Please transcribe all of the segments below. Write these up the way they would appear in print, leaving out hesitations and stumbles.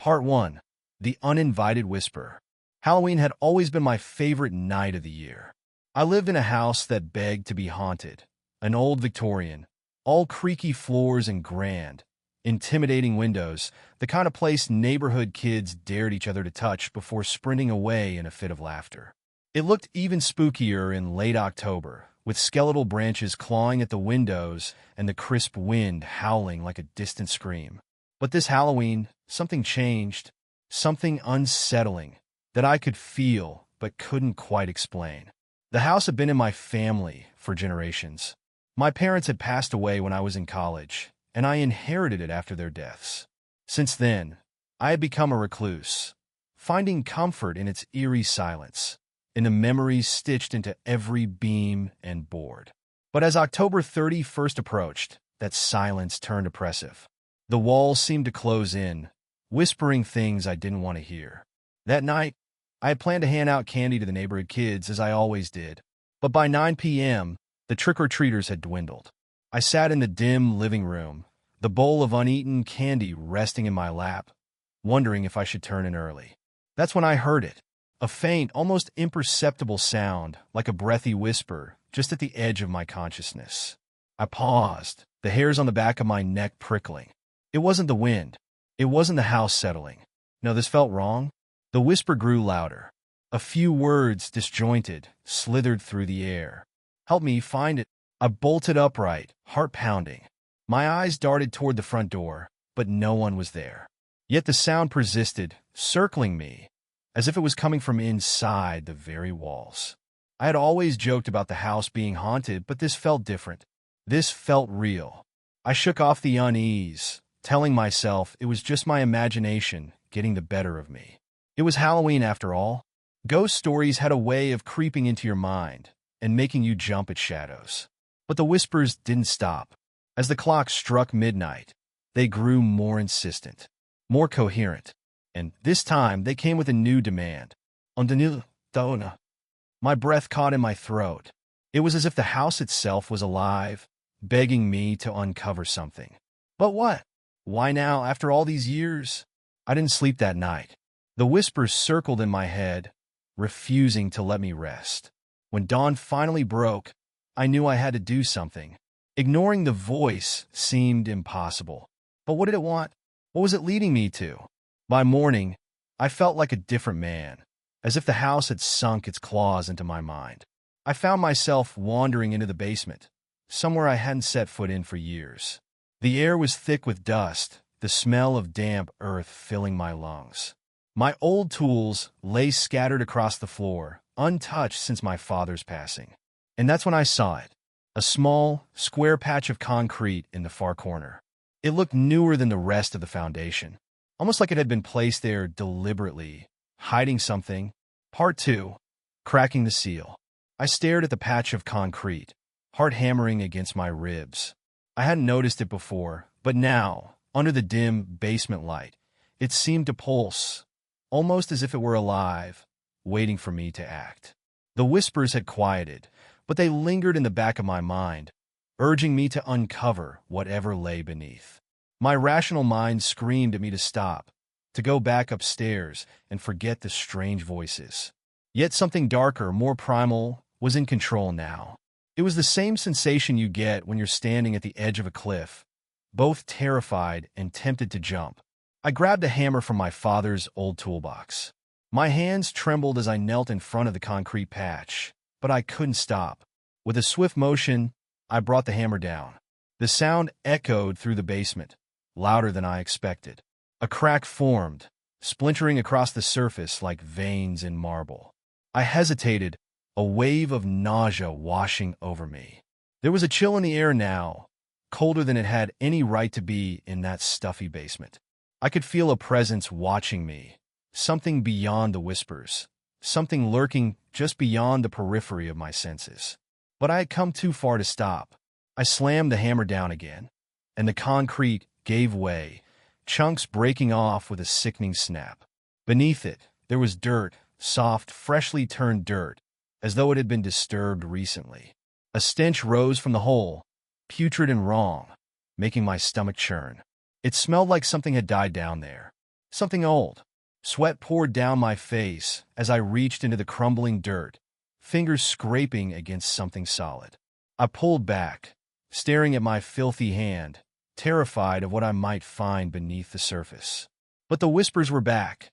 Part 1. The Uninvited Whisper. Halloween had always been my favorite night of the year. I lived in a house that begged to be haunted, an old Victorian, all creaky floors and grand, intimidating windows, the kind of place neighborhood kids dared each other to touch before sprinting away in a fit of laughter. It looked even spookier in late October, with skeletal branches clawing at the windows and the crisp wind howling like a distant scream. But this Halloween, something changed, something unsettling that I could feel but couldn't quite explain. The house had been in my family for generations. My parents had passed away when I was in college, and I inherited it after their deaths. Since then, I had become a recluse, finding comfort in its eerie silence, in the memories stitched into every beam and board. But as October 31st approached, that silence turned oppressive. The walls seemed to close in, whispering things I didn't want to hear. That night, I had planned to hand out candy to the neighborhood kids, as I always did. But by 9 p.m., the trick-or-treaters had dwindled. I sat in the dim living room, the bowl of uneaten candy resting in my lap, wondering if I should turn in early. That's when I heard it. A faint, almost imperceptible sound, like a breathy whisper, just at the edge of my consciousness. I paused, the hairs on the back of my neck prickling. It wasn't the wind. It wasn't the house settling. No, this felt wrong. The whisper grew louder. A few words, disjointed, slithered through the air. "Help me find it." I bolted upright, heart pounding. My eyes darted toward the front door, but no one was there. Yet the sound persisted, circling me, as if it was coming from inside the very walls. I had always joked about the house being haunted, but this felt different. This felt real. I shook off the unease, telling myself it was just my imagination getting the better of me. It was Halloween after all. Ghost stories had a way of creeping into your mind and making you jump at shadows. But the whispers didn't stop. As the clock struck midnight, they grew more insistent, more coherent. And this time, they came with a new demand. Dona. My breath caught in my throat. It was as if the house itself was alive, begging me to uncover something. But what? Why now, after all these years? I didn't sleep that night. The whispers circled in my head, refusing to let me rest. When dawn finally broke, I knew I had to do something. Ignoring the voice seemed impossible. But what did it want? What was it leading me to? By morning, I felt like a different man, as if the house had sunk its claws into my mind. I found myself wandering into the basement, somewhere I hadn't set foot in for years. The air was thick with dust, the smell of damp earth filling my lungs. My old tools lay scattered across the floor, untouched since my father's passing. And that's when I saw it, a small, square patch of concrete in the far corner. It looked newer than the rest of the foundation, almost like it had been placed there deliberately, hiding something. Part 2. Cracking the seal. I stared at the patch of concrete, heart hammering against my ribs. I hadn't noticed it before, but now, under the dim basement light, it seemed to pulse, almost as if it were alive, waiting for me to act. The whispers had quieted, but they lingered in the back of my mind, urging me to uncover whatever lay beneath. My rational mind screamed at me to stop, to go back upstairs and forget the strange voices. Yet something darker, more primal, was in control now. It was the same sensation you get when you're standing at the edge of a cliff, both terrified and tempted to jump. I grabbed a hammer from my father's old toolbox. My hands trembled as I knelt in front of the concrete patch, but I couldn't stop. With a swift motion, I brought the hammer down. The sound echoed through the basement, louder than I expected. A crack formed, splintering across the surface like veins in marble. I hesitated, a wave of nausea washing over me. There was a chill in the air now, colder than it had any right to be in that stuffy basement. I could feel a presence watching me, something beyond the whispers, something lurking just beyond the periphery of my senses. But I had come too far to stop. I slammed the hammer down again, and the concrete gave way, chunks breaking off with a sickening snap. Beneath it, there was dirt, soft, freshly turned dirt, as though it had been disturbed recently. A stench rose from the hole, putrid and wrong, making my stomach churn. It smelled like something had died down there. Something old. Sweat poured down my face as I reached into the crumbling dirt, fingers scraping against something solid. I pulled back, staring at my filthy hand, terrified of what I might find beneath the surface. But the whispers were back,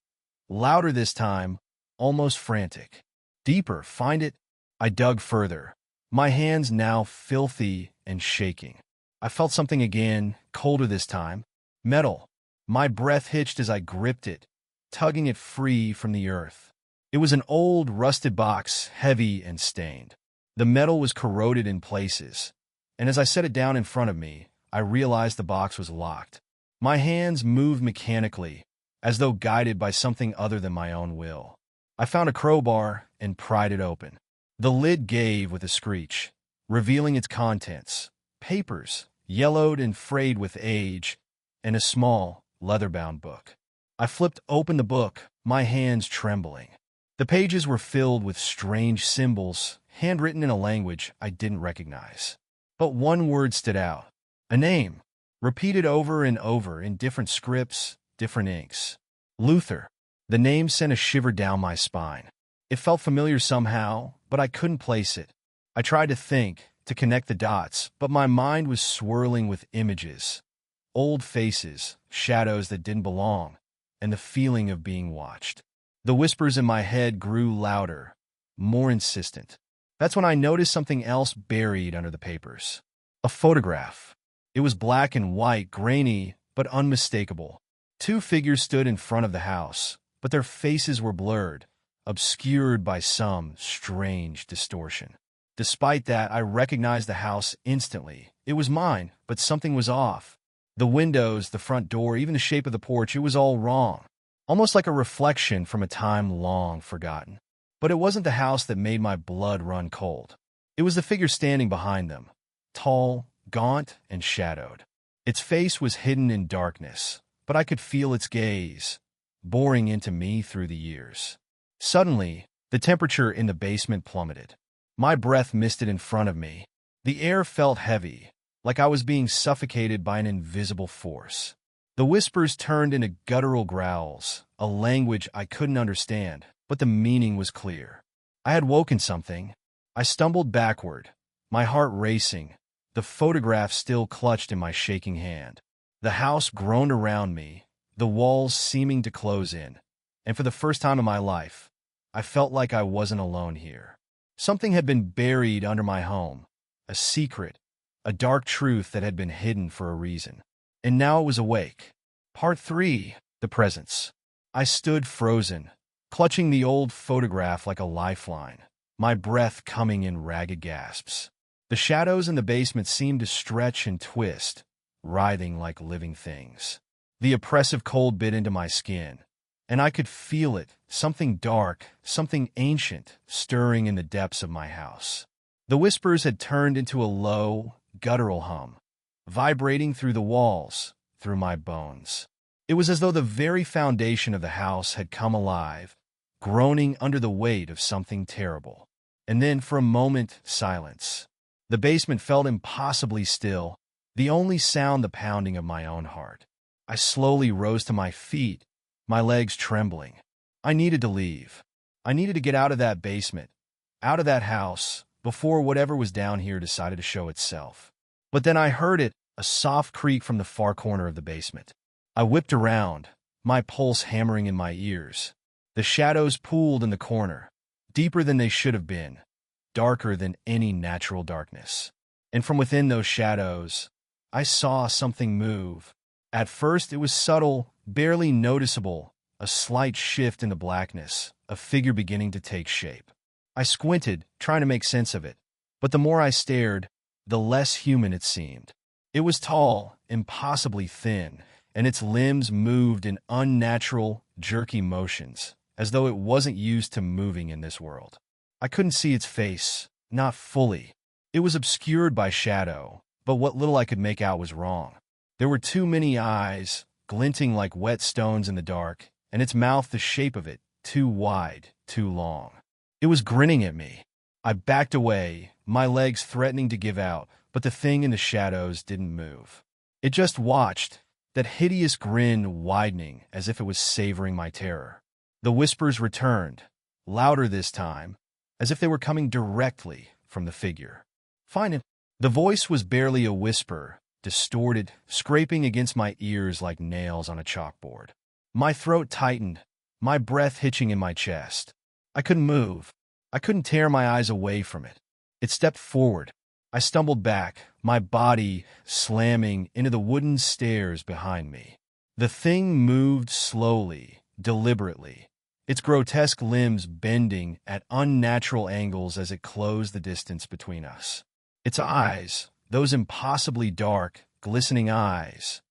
louder this time, almost frantic. Deeper, find it? I dug further, my hands now filthy and shaking. I felt something again, colder this time. Metal. My breath hitched as I gripped it, tugging it free from the earth. It was an old, rusted box, heavy and stained. The metal was corroded in places, and as I set it down in front of me, I realized the box was locked. My hands moved mechanically, as though guided by something other than my own will. I found a crowbar and pried it open. The lid gave with a screech, revealing its contents: papers, yellowed and frayed with age, and a small, leather-bound book. I flipped open the book, my hands trembling. The pages were filled with strange symbols, handwritten in a language I didn't recognize. But one word stood out. A name, repeated over and over in different scripts, different inks. Luther. The name sent a shiver down my spine. It felt familiar somehow, but I couldn't place it. I tried to think, to connect the dots, but my mind was swirling with images. Old faces, shadows that didn't belong, and the feeling of being watched. The whispers in my head grew louder, more insistent. That's when I noticed something else buried under the papers. A photograph. It was black and white, grainy, but unmistakable. Two figures stood in front of the house, but their faces were blurred, obscured by some strange distortion. Despite that, I recognized the house instantly. It was mine, but something was off. The windows, the front door, even the shape of the porch, it was all wrong. Almost like a reflection from a time long forgotten. But it wasn't the house that made my blood run cold. It was the figure standing behind them, tall, gaunt, and shadowed. Its face was hidden in darkness, but I could feel its gaze, boring into me through the years. Suddenly, the temperature in the basement plummeted. My breath misted in front of me. The air felt heavy, like I was being suffocated by an invisible force. The whispers turned into guttural growls, a language I couldn't understand, but the meaning was clear. I had woken something. I stumbled backward, my heart racing, the photograph still clutched in my shaking hand. The house groaned around me, the walls seeming to close in, and for the first time in my life, I felt like I wasn't alone here. Something had been buried under my home, a secret, a dark truth that had been hidden for a reason. And now it was awake. Part 3, The Presence. I stood frozen, clutching the old photograph like a lifeline, my breath coming in ragged gasps. The shadows in the basement seemed to stretch and twist, writhing like living things. The oppressive cold bit into my skin, and I could feel it, something dark, something ancient, stirring in the depths of my house. The whispers had turned into a low, guttural hum, vibrating through the walls, through my bones. It was as though the very foundation of the house had come alive, groaning under the weight of something terrible. And then, for a moment, silence. The basement felt impossibly still, the only sound the pounding of my own heart. I slowly rose to my feet, my legs trembling. I needed to leave. I needed to get out of that basement, out of that house, before whatever was down here decided to show itself. But then I heard it, a soft creak from the far corner of the basement. I whipped around, my pulse hammering in my ears. The shadows pooled in the corner, deeper than they should have been, darker than any natural darkness. And from within those shadows, I saw something move. At first it was subtle, barely noticeable, a slight shift in the blackness, a figure beginning to take shape. I squinted, trying to make sense of it, but the more I stared, the less human it seemed. It was tall, impossibly thin, and its limbs moved in unnatural, jerky motions, as though it wasn't used to moving in this world. I couldn't see its face, not fully. It was obscured by shadow, but what little I could make out was wrong. There were too many eyes, glinting like wet stones in the dark, and its mouth the shape of it, too wide, too long. It was grinning at me. I backed away, my legs threatening to give out, but the thing in the shadows didn't move. It just watched, that hideous grin widening as if it was savoring my terror. The whispers returned, louder this time, as if they were coming directly from the figure. Find it. The voice was barely a whisper, distorted, scraping against my ears like nails on a chalkboard. My throat tightened, my breath hitching in my chest. I couldn't move. I couldn't tear my eyes away from it. It stepped forward. I stumbled back, my body slamming into the wooden stairs behind me. The thing moved slowly, deliberately, its grotesque limbs bending at unnatural angles as it closed the distance between us. Its eyes, those impossibly dark, glistening eyes,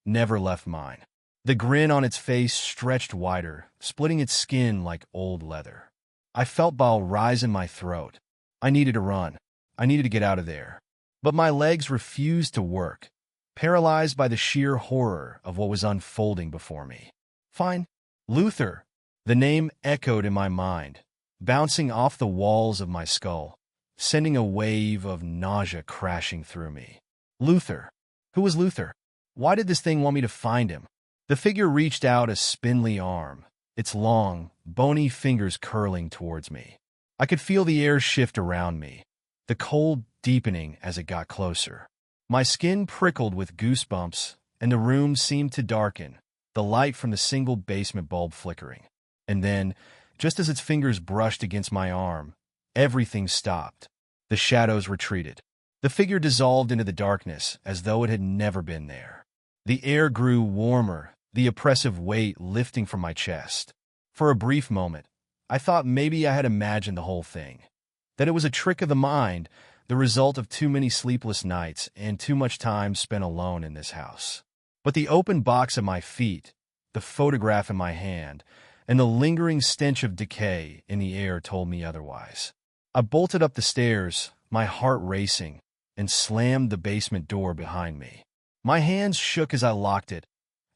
never left mine. The grin on its face stretched wider, splitting its skin like old leather. I felt bile rise in my throat. I needed to run. I needed to get out of there. But my legs refused to work, paralyzed by the sheer horror of what was unfolding before me. Fine. Luther. The name echoed in my mind, bouncing off the walls of my skull, sending a wave of nausea crashing through me. Luther. Who was Luther? Why did this thing want me to find him? The figure reached out a spindly arm, its long, bony fingers curling towards me. I could feel the air shift around me, the cold deepening as it got closer. My skin prickled with goosebumps, and the room seemed to darken, the light from the single basement bulb flickering. And then, just as its fingers brushed against my arm, everything stopped. The shadows retreated. The figure dissolved into the darkness as though it had never been there. The air grew warmer, the oppressive weight lifting from my chest. For a brief moment, I thought maybe I had imagined the whole thing, that it was a trick of the mind, the result of too many sleepless nights and too much time spent alone in this house. But the open box at my feet, the photograph in my hand, and the lingering stench of decay in the air told me otherwise. I bolted up the stairs, my heart racing, and slammed the basement door behind me. My hands shook as I locked it,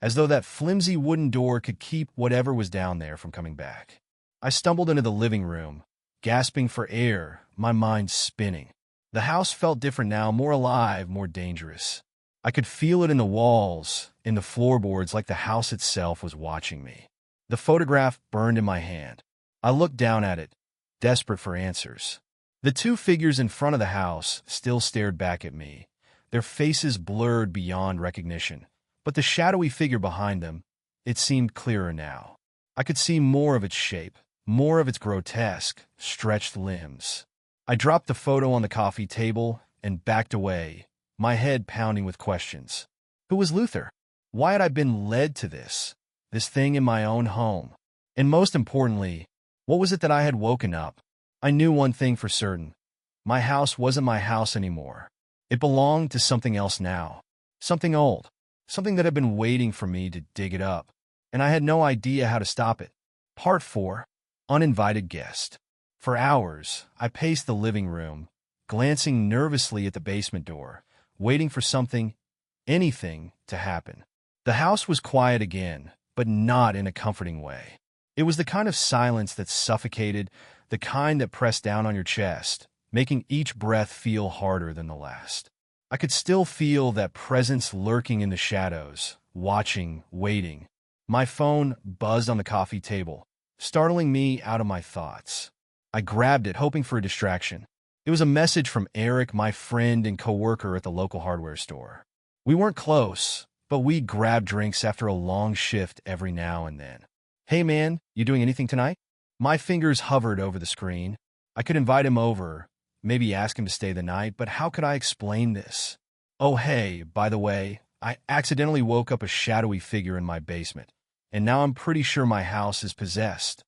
as though that flimsy wooden door could keep whatever was down there from coming back. I stumbled into the living room, gasping for air, my mind spinning. The house felt different now, more alive, more dangerous. I could feel it in the walls, in the floorboards, like the house itself was watching me. The photograph burned in my hand. I looked down at it, desperate for answers. The two figures in front of the house still stared back at me, their faces blurred beyond recognition. But the shadowy figure behind them, it seemed clearer now. I could see more of its shape, more of its grotesque, stretched limbs. I dropped the photo on the coffee table and backed away, my head pounding with questions. Who was Luther? Why had I been led to this thing in my own home? And most importantly, what was it that I had woken up? I knew one thing for certain. My house wasn't my house anymore. It belonged to something else now. Something old. Something that had been waiting for me to dig it up. And I had no idea how to stop it. Part 4. Uninvited Guest. For hours, I paced the living room, glancing nervously at the basement door, waiting for something, anything, to happen. The house was quiet again, but not in a comforting way. It was the kind of silence that suffocated, the kind that pressed down on your chest, making each breath feel harder than the last. I could still feel that presence lurking in the shadows, watching, waiting. My phone buzzed on the coffee table, startling me out of my thoughts. I grabbed it, hoping for a distraction. It was a message from Eric, my friend and coworker at the local hardware store. We weren't close, but we grabbed drinks after a long shift every now and then. Hey man, you doing anything tonight? My fingers hovered over the screen. I could invite him over, maybe ask him to stay the night, but how could I explain this? Oh hey, by the way, I accidentally woke up a shadowy figure in my basement, and now I'm pretty sure my house is possessed.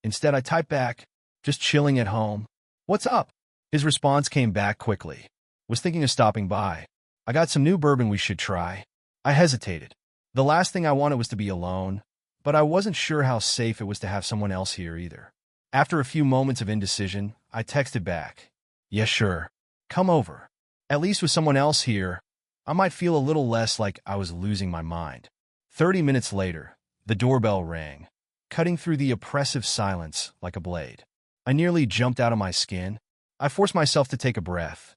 Instead, I typed back, just chilling at home. What's up? His response came back quickly. Was thinking of stopping by. I got some new bourbon we should try. I hesitated. The last thing I wanted was to be alone, but I wasn't sure how safe it was to have someone else here either. After a few moments of indecision, I texted back. Yeah, sure. Come over. At least with someone else here, I might feel a little less like I was losing my mind. 30 minutes later, the doorbell rang, cutting through the oppressive silence like a blade. I nearly jumped out of my skin. I forced myself to take a breath,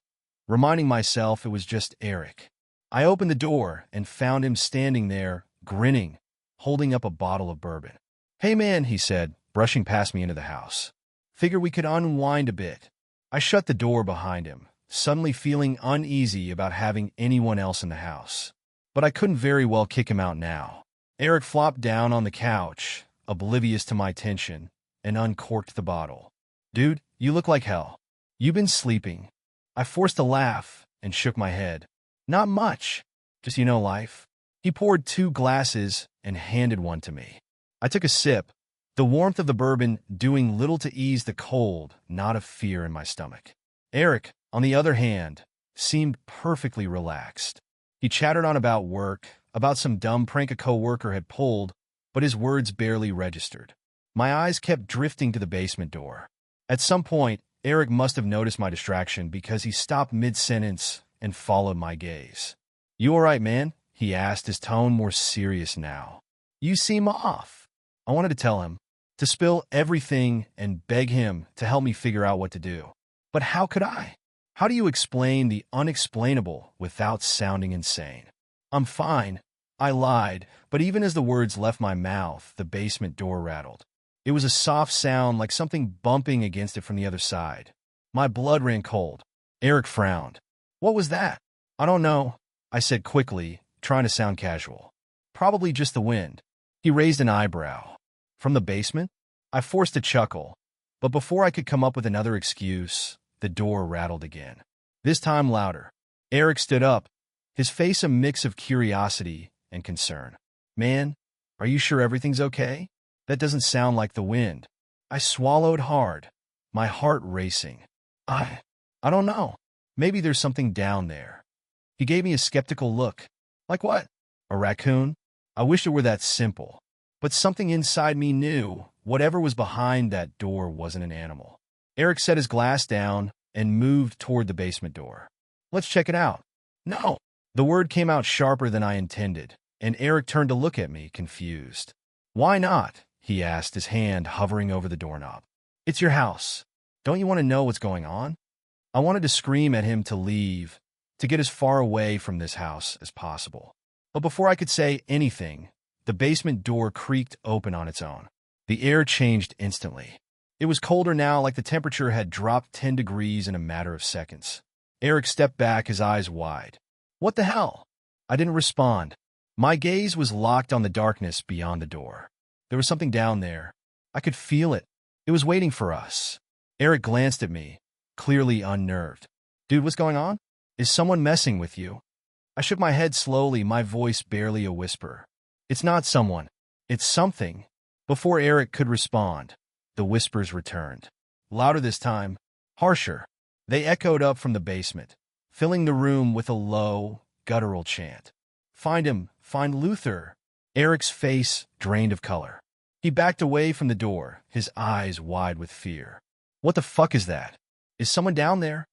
reminding myself it was just Eric. I opened the door and found him standing there, grinning, holding up a bottle of bourbon. "Hey man," he said, brushing past me into the house. "Figure we could unwind a bit." I shut the door behind him, suddenly feeling uneasy about having anyone else in the house. But I couldn't very well kick him out now. Eric flopped down on the couch, oblivious to my tension, and uncorked the bottle. "Dude, you look like hell. You been sleeping?" I forced a laugh and shook my head. "Not much. Just, life." He poured 2 glasses and handed one to me. I took a sip, the warmth of the bourbon doing little to ease the cold, knot of fear in my stomach. Eric, on the other hand, seemed perfectly relaxed. He chattered on about work, about some dumb prank a coworker had pulled, but his words barely registered. My eyes kept drifting to the basement door. At some point, Eric must have noticed my distraction because he stopped mid-sentence and followed my gaze. "You all right, man?" he asked, his tone more serious now. "You seem off." I wanted to tell him, to spill everything and beg him to help me figure out what to do. But how could I? How do you explain the unexplainable without sounding insane? "I'm fine," I lied, but even as the words left my mouth, the basement door rattled. It was a soft sound like something bumping against it from the other side. My blood ran cold. Eric frowned. "What was that?" "I don't know," I said quickly, trying to sound casual. "Probably just the wind." He raised an eyebrow. "From the basement?" I forced a chuckle, but before I could come up with another excuse, the door rattled again. This time louder. Eric stood up, his face a mix of curiosity and concern. "Man, are you sure everything's okay? That doesn't sound like the wind." I swallowed hard, my heart racing. I don't know. Maybe there's something down there." He gave me a skeptical look. "Like what? A raccoon?" I wish it were that simple. But something inside me knew whatever was behind that door wasn't an animal. Eric set his glass down and moved toward the basement door. "Let's check it out." "No." The word came out sharper than I intended, and Eric turned to look at me, confused. "Why not?" he asked, his hand hovering over the doorknob. "It's your house. Don't you want to know what's going on?" I wanted to scream at him to leave, to get as far away from this house as possible. But before I could say anything, the basement door creaked open on its own. The air changed instantly. It was colder now, like the temperature had dropped 10 degrees in a matter of seconds. Eric stepped back, his eyes wide. "What the hell?" I didn't respond. My gaze was locked on the darkness beyond the door. There was something down there. I could feel it. It was waiting for us. Eric glanced at me, clearly unnerved. "Dude, what's going on? Is someone messing with you?" I shook my head slowly, my voice barely a whisper. "It's not someone. It's something." Before Eric could respond, the whispers returned. Louder this time, harsher. They echoed up from the basement, filling the room with a low, guttural chant. "Find him! Find Luther!" Eric's face drained of color. He backed away from the door, his eyes wide with fear. "What the fuck is that? Is someone down there?"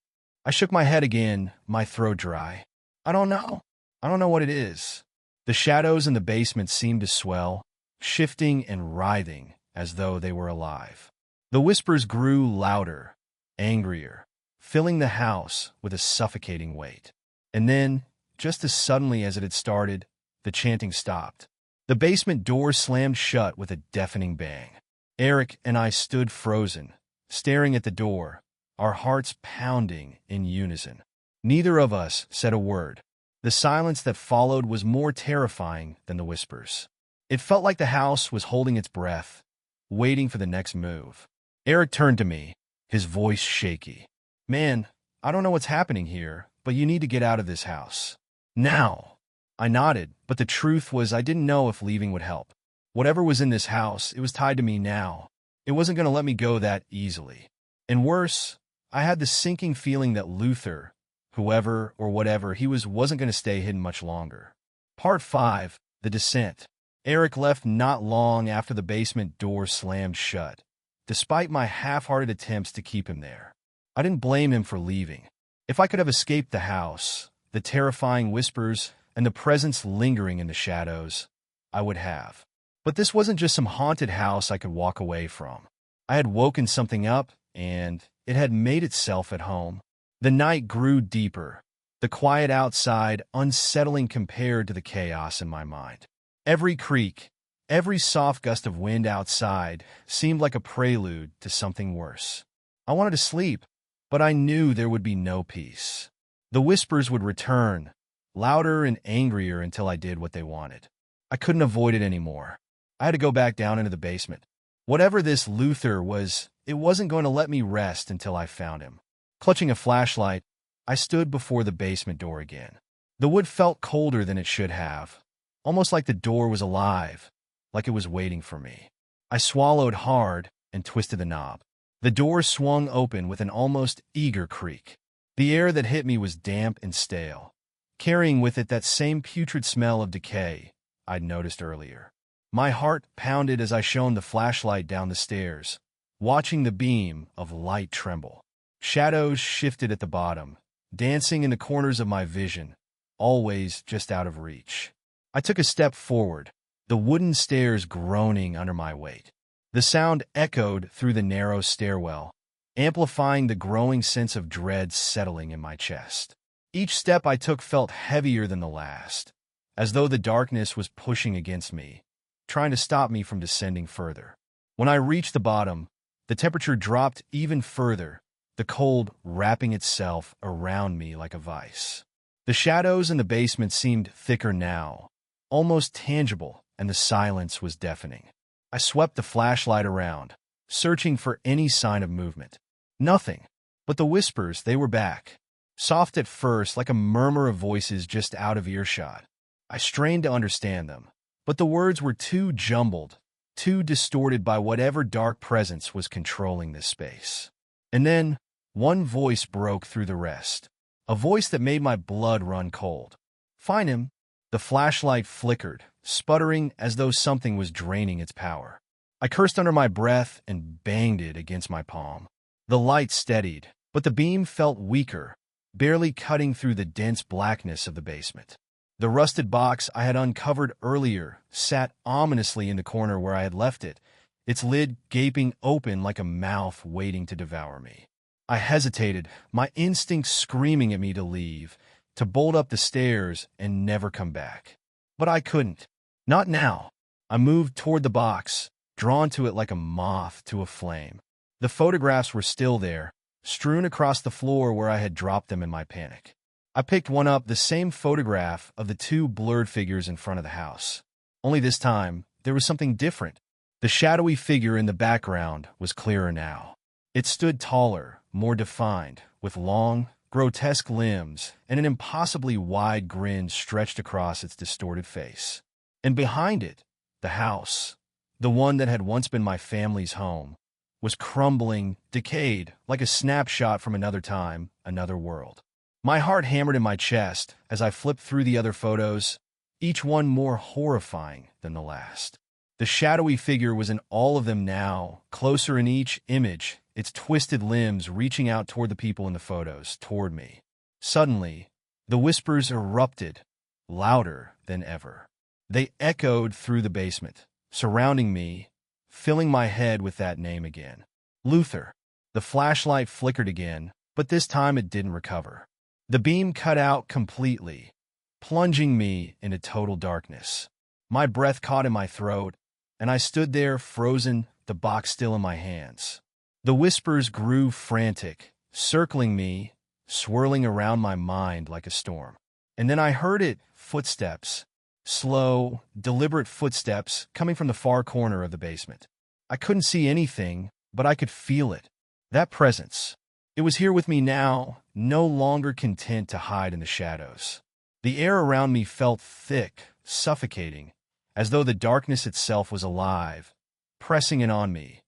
I shook my head again, my throat dry. "I don't know. I don't know what it is." The shadows in the basement seemed to swell, shifting and writhing as though they were alive. The whispers grew louder, angrier, filling the house with a suffocating weight. And then, just as suddenly as it had started, the chanting stopped. The basement door slammed shut with a deafening bang. Eric and I stood frozen, staring at the door, our hearts pounding in unison. Neither of us said a word. The silence that followed was more terrifying than the whispers. It felt like the house was holding its breath, waiting for the next move. Eric turned to me, his voice shaky. "Man, I don't know what's happening here, but you need to get out of this house. Now." I nodded, but the truth was I didn't know if leaving would help. Whatever was in this house, it was tied to me now. It wasn't going to let me go that easily. And worse, I had the sinking feeling that Luther, whoever or whatever he was, wasn't going to stay hidden much longer. Part 5, The Descent. Eric left not long after the basement door slammed shut, despite my half-hearted attempts to keep him there. I didn't blame him for leaving. If I could have escaped the house, the terrifying whispers, and the presence lingering in the shadows, I would have. But this wasn't just some haunted house I could walk away from. I had woken something up, and it had made itself at home. The night grew deeper, The quiet outside, unsettling compared to the chaos in my mind. Every creak, every soft gust of wind outside seemed like a prelude to something worse. I wanted to sleep, but I knew there would be no peace. The whispers would return, louder and angrier until I did what they wanted. I couldn't avoid it anymore. I had to go back down into the basement. Whatever this Luther was, it wasn't going to let me rest until I found him. Clutching a flashlight, I stood before the basement door again. The wood felt colder than it should have, almost like the door was alive, like it was waiting for me. I swallowed hard and twisted the knob. The door swung open with an almost eager creak. The air that hit me was damp and stale, carrying with it that same putrid smell of decay I'd noticed earlier. My heart pounded as I shone the flashlight down the stairs, watching the beam of light tremble. Shadows shifted at the bottom, dancing in the corners of my vision, always just out of reach. I took a step forward, the wooden stairs groaning under my weight. The sound echoed through the narrow stairwell, amplifying the growing sense of dread settling in my chest. Each step I took felt heavier than the last, as though the darkness was pushing against me, trying to stop me from descending further. When I reached the bottom, the temperature dropped even further, the cold wrapping itself around me like a vice. The shadows in the basement seemed thicker now, almost tangible, and the silence was deafening. I swept the flashlight around, searching for any sign of movement. Nothing. But the whispers, they were back. Soft at first, like a murmur of voices just out of earshot. I strained to understand them, but the words were too jumbled, too distorted by whatever dark presence was controlling this space. And then, one voice broke through the rest, a voice that made my blood run cold. "Find him." The flashlight flickered, sputtering as though something was draining its power. I cursed under my breath and banged it against my palm. The light steadied, but the beam felt weaker, barely cutting through the dense blackness of the basement. The rusted box I had uncovered earlier sat ominously in the corner where I had left it, its lid gaping open like a mouth waiting to devour me. I hesitated, my instincts screaming at me to leave, to bolt up the stairs and never come back. But I couldn't. Not now. I moved toward the box, drawn to it like a moth to a flame. The photographs were still there, strewn across the floor where I had dropped them in my panic. I picked one up, the same photograph of the two blurred figures in front of the house. Only this time, there was something different. The shadowy figure in the background was clearer now. It stood taller, more defined, with long, grotesque limbs and an impossibly wide grin stretched across its distorted face. And behind it, the house, the one that had once been my family's home, was crumbling, decayed, like a snapshot from another time, another world. My heart hammered in my chest as I flipped through the other photos, each one more horrifying than the last. The shadowy figure was in all of them now, closer in each image, its twisted limbs reaching out toward the people in the photos, toward me. Suddenly, the whispers erupted, louder than ever. They echoed through the basement, surrounding me, filling my head with that name again. Luther. The flashlight flickered again, but this time it didn't recover. The beam cut out completely, plunging me into total darkness. My breath caught in my throat, and I stood there frozen, the box still in my hands. The whispers grew frantic, circling me, swirling around my mind like a storm. And then I heard it, footsteps. Slow, deliberate footsteps coming from the far corner of the basement. I couldn't see anything, but I could feel it. That presence. It was here with me now, no longer content to hide in the shadows. The air around me felt thick, suffocating, as though the darkness itself was alive, pressing in on me,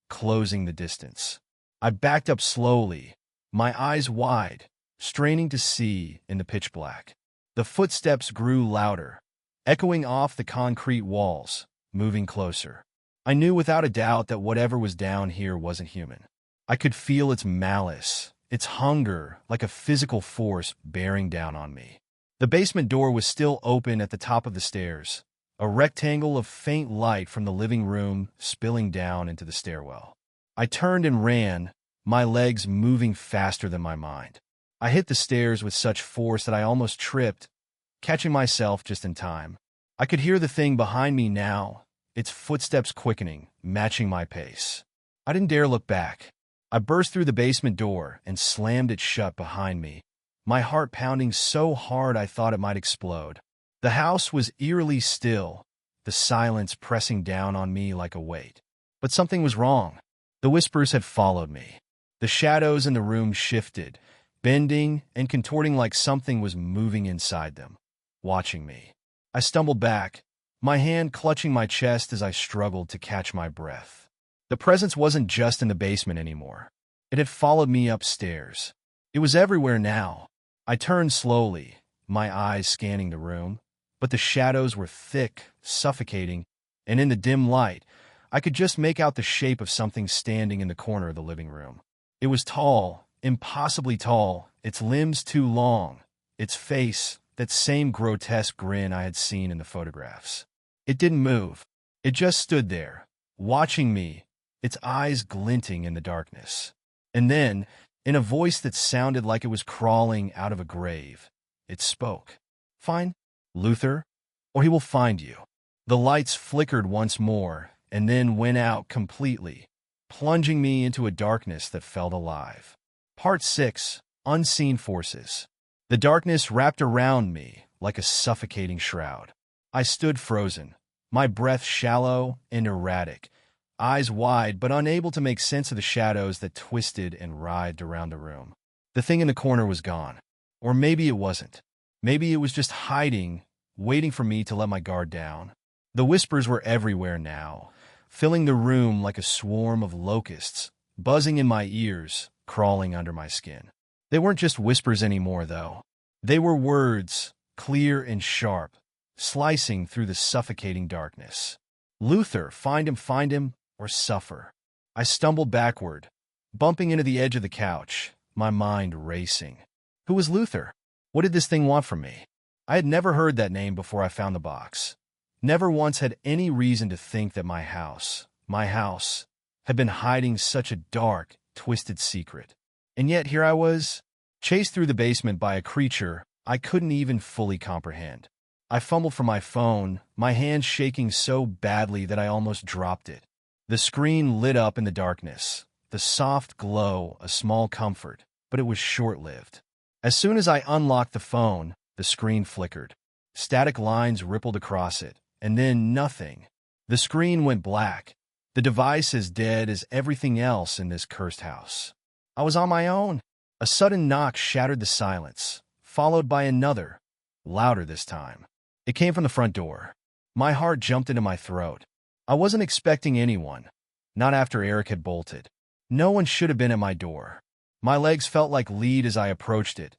closing the distance. I backed up slowly, my eyes wide, straining to see in the pitch black. The footsteps grew louder, echoing off the concrete walls, moving closer. I knew without a doubt that whatever was down here wasn't human. I could feel its malice, its hunger, like a physical force bearing down on me. The basement door was still open at the top of the stairs, a rectangle of faint light from the living room spilling down into the stairwell. I turned and ran, my legs moving faster than my mind. I hit the stairs with such force that I almost tripped, catching myself just in time. I could hear the thing behind me now, its footsteps quickening, matching my pace. I didn't dare look back. I burst through the basement door and slammed it shut behind me, my heart pounding so hard I thought it might explode. The house was eerily still, the silence pressing down on me like a weight. But something was wrong. The whispers had followed me. The shadows in the room shifted, bending and contorting like something was moving inside them, watching me. I stumbled back, my hand clutching my chest as I struggled to catch my breath. The presence wasn't just in the basement anymore. It had followed me upstairs. It was everywhere now. I turned slowly, my eyes scanning the room, but the shadows were thick, suffocating, and in the dim light, I could just make out the shape of something standing in the corner of the living room. It was tall, impossibly tall, its limbs too long, its face, that same grotesque grin I had seen in the photographs. It didn't move. It just stood there, watching me, its eyes glinting in the darkness. And then, in a voice that sounded like it was crawling out of a grave, it spoke. "Fine, Luther, or he will find you." The lights flickered once more, and then went out completely, plunging me into a darkness that felt alive. Part 6. Unseen Forces. The darkness wrapped around me like a suffocating shroud. I stood frozen, my breath shallow and erratic, eyes wide but unable to make sense of the shadows that twisted and writhed around the room. The thing in the corner was gone. Or maybe it wasn't. Maybe it was just hiding, waiting for me to let my guard down. The whispers were everywhere now, filling the room like a swarm of locusts, buzzing in my ears, crawling under my skin. They weren't just whispers anymore, though. They were words, clear and sharp, slicing through the suffocating darkness. "Luther, find him, or suffer." I stumbled backward, bumping into the edge of the couch, my mind racing. Who was Luther? What did this thing want from me? I had never heard that name before I found the box. Never once had any reason to think that my house, had been hiding such a dark, twisted secret. And yet here I was, chased through the basement by a creature I couldn't even fully comprehend. I fumbled for my phone, my hand shaking so badly that I almost dropped it. The screen lit up in the darkness, the soft glow a small comfort, but it was short-lived. As soon as I unlocked the phone, the screen flickered. Static lines rippled across it, and then nothing. The screen went black, the device as dead as everything else in this cursed house. I was on my own. A sudden knock shattered the silence, followed by another, louder this time. It came from the front door. My heart jumped into my throat. I wasn't expecting anyone, not after Eric had bolted. No one should have been at my door. My legs felt like lead as I approached it,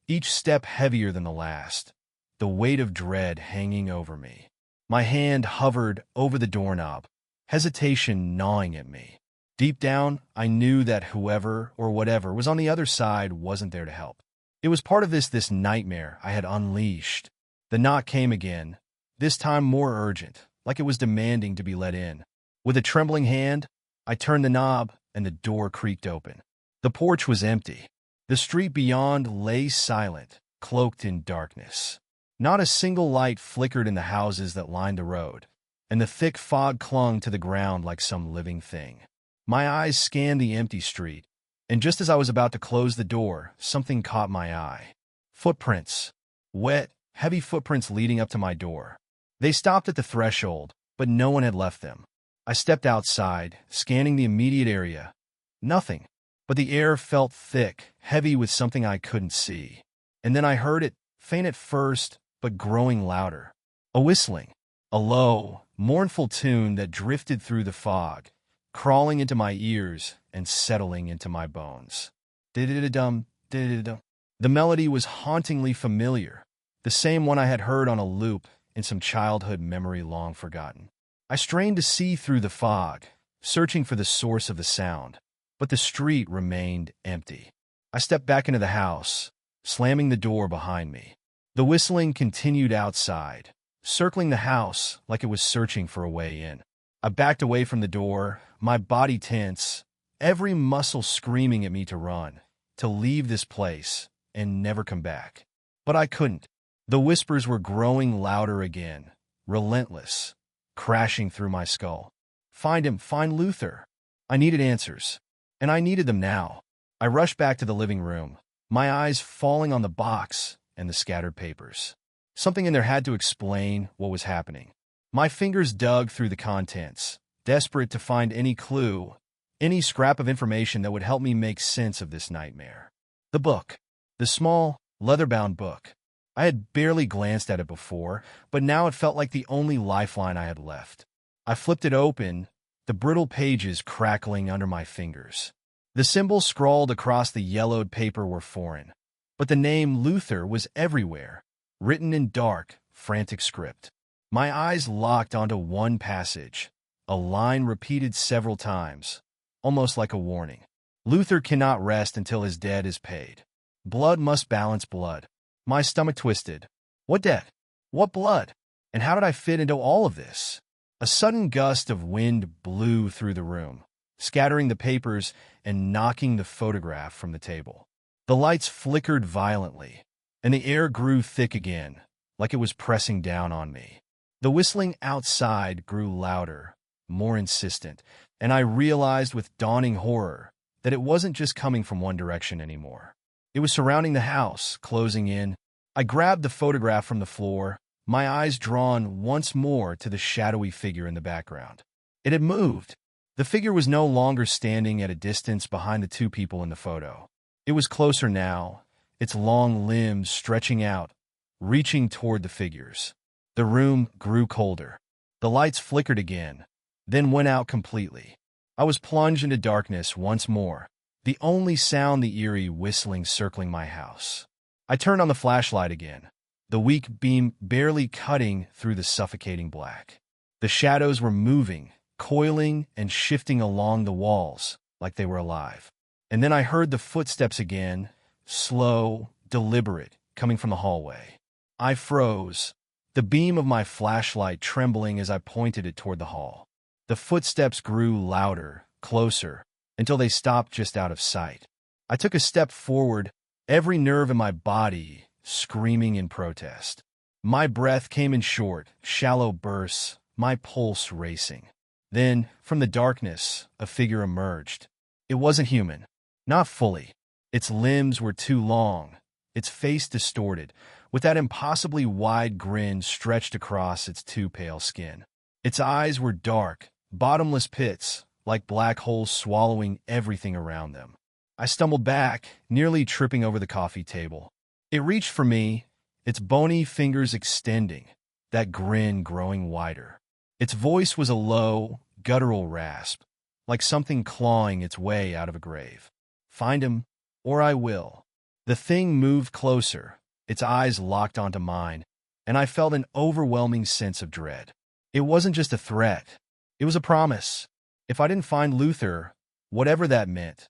each step heavier than the last, the weight of dread hanging over me. My hand hovered over the doorknob, hesitation gnawing at me. Deep down, I knew that whoever or whatever was on the other side wasn't there to help. It was part of this nightmare I had unleashed. The knock came again, this time more urgent, like it was demanding to be let in. With a trembling hand, I turned the knob, and the door creaked open. The porch was empty. The street beyond lay silent, cloaked in darkness. Not a single light flickered in the houses that lined the road, and the thick fog clung to the ground like some living thing. My eyes scanned the empty street, and just as I was about to close the door, something caught my eye. Footprints. Wet, heavy footprints leading up to my door. They stopped at the threshold, but no one had left them. I stepped outside, scanning the immediate area. Nothing, but the air felt thick, heavy with something I couldn't see. And then I heard it, faint at first, but growing louder. A whistling. A low, mournful tune that drifted through the fog, crawling into my ears and settling into my bones. Did-did-dum, did-did-dum. The melody was hauntingly familiar, the same one I had heard on a loop in some childhood memory long forgotten. I strained to see through the fog, searching for the source of the sound, but the street remained empty. I stepped back into the house, slamming the door behind me. The whistling continued outside, circling the house like it was searching for a way in. I backed away from the door, my body tense, every muscle screaming at me to run, to leave this place, and never come back. But I couldn't. The whispers were growing louder again, relentless, crashing through my skull. Find him, find Luther. I needed answers, and I needed them now. I rushed back to the living room, my eyes falling on the box and the scattered papers. Something in there had to explain what was happening. My fingers dug through the contents, desperate to find any clue, any scrap of information that would help me make sense of this nightmare. The book. The small, leather-bound book. I had barely glanced at it before, but now it felt like the only lifeline I had left. I flipped it open, the brittle pages crackling under my fingers. The symbols scrawled across the yellowed paper were foreign, but the name Luther was everywhere, written in dark, frantic script. My eyes locked onto one passage, a line repeated several times, almost like a warning. Luther cannot rest until his debt is paid. Blood must balance blood. My stomach twisted. What debt? What blood? And how did I fit into all of this? A sudden gust of wind blew through the room, scattering the papers and knocking the photograph from the table. The lights flickered violently, and the air grew thick again, like it was pressing down on me. The whistling outside grew louder, more insistent, and I realized with dawning horror that it wasn't just coming from one direction anymore. It was surrounding the house, closing in. I grabbed the photograph from the floor, my eyes drawn once more to the shadowy figure in the background. It had moved. The figure was no longer standing at a distance behind the two people in the photo. It was closer now, its long limbs stretching out, reaching toward the figures. The room grew colder. The lights flickered again, then went out completely. I was plunged into darkness once more, the only sound the eerie whistling circling my house. I turned on the flashlight again, the weak beam barely cutting through the suffocating black. The shadows were moving, coiling and shifting along the walls like they were alive. And then I heard the footsteps again, slow, deliberate, coming from the hallway. I froze, the beam of my flashlight trembling as I pointed it toward the hall. The footsteps grew louder, closer, until they stopped just out of sight. I took a step forward, every nerve in my body screaming in protest. My breath came in short, shallow bursts, my pulse racing. Then, from the darkness, a figure emerged. It wasn't human. Not fully. Its limbs were too long, its face distorted, with that impossibly wide grin stretched across its too pale skin. Its eyes were dark, bottomless pits, like black holes swallowing everything around them. I stumbled back, nearly tripping over the coffee table. It reached for me, its bony fingers extending, that grin growing wider. Its voice was a low, guttural rasp, like something clawing its way out of a grave. Find him, or I will. The thing moved closer, its eyes locked onto mine, and I felt an overwhelming sense of dread. It wasn't just a threat. It was a promise. If I didn't find Luther, whatever that meant,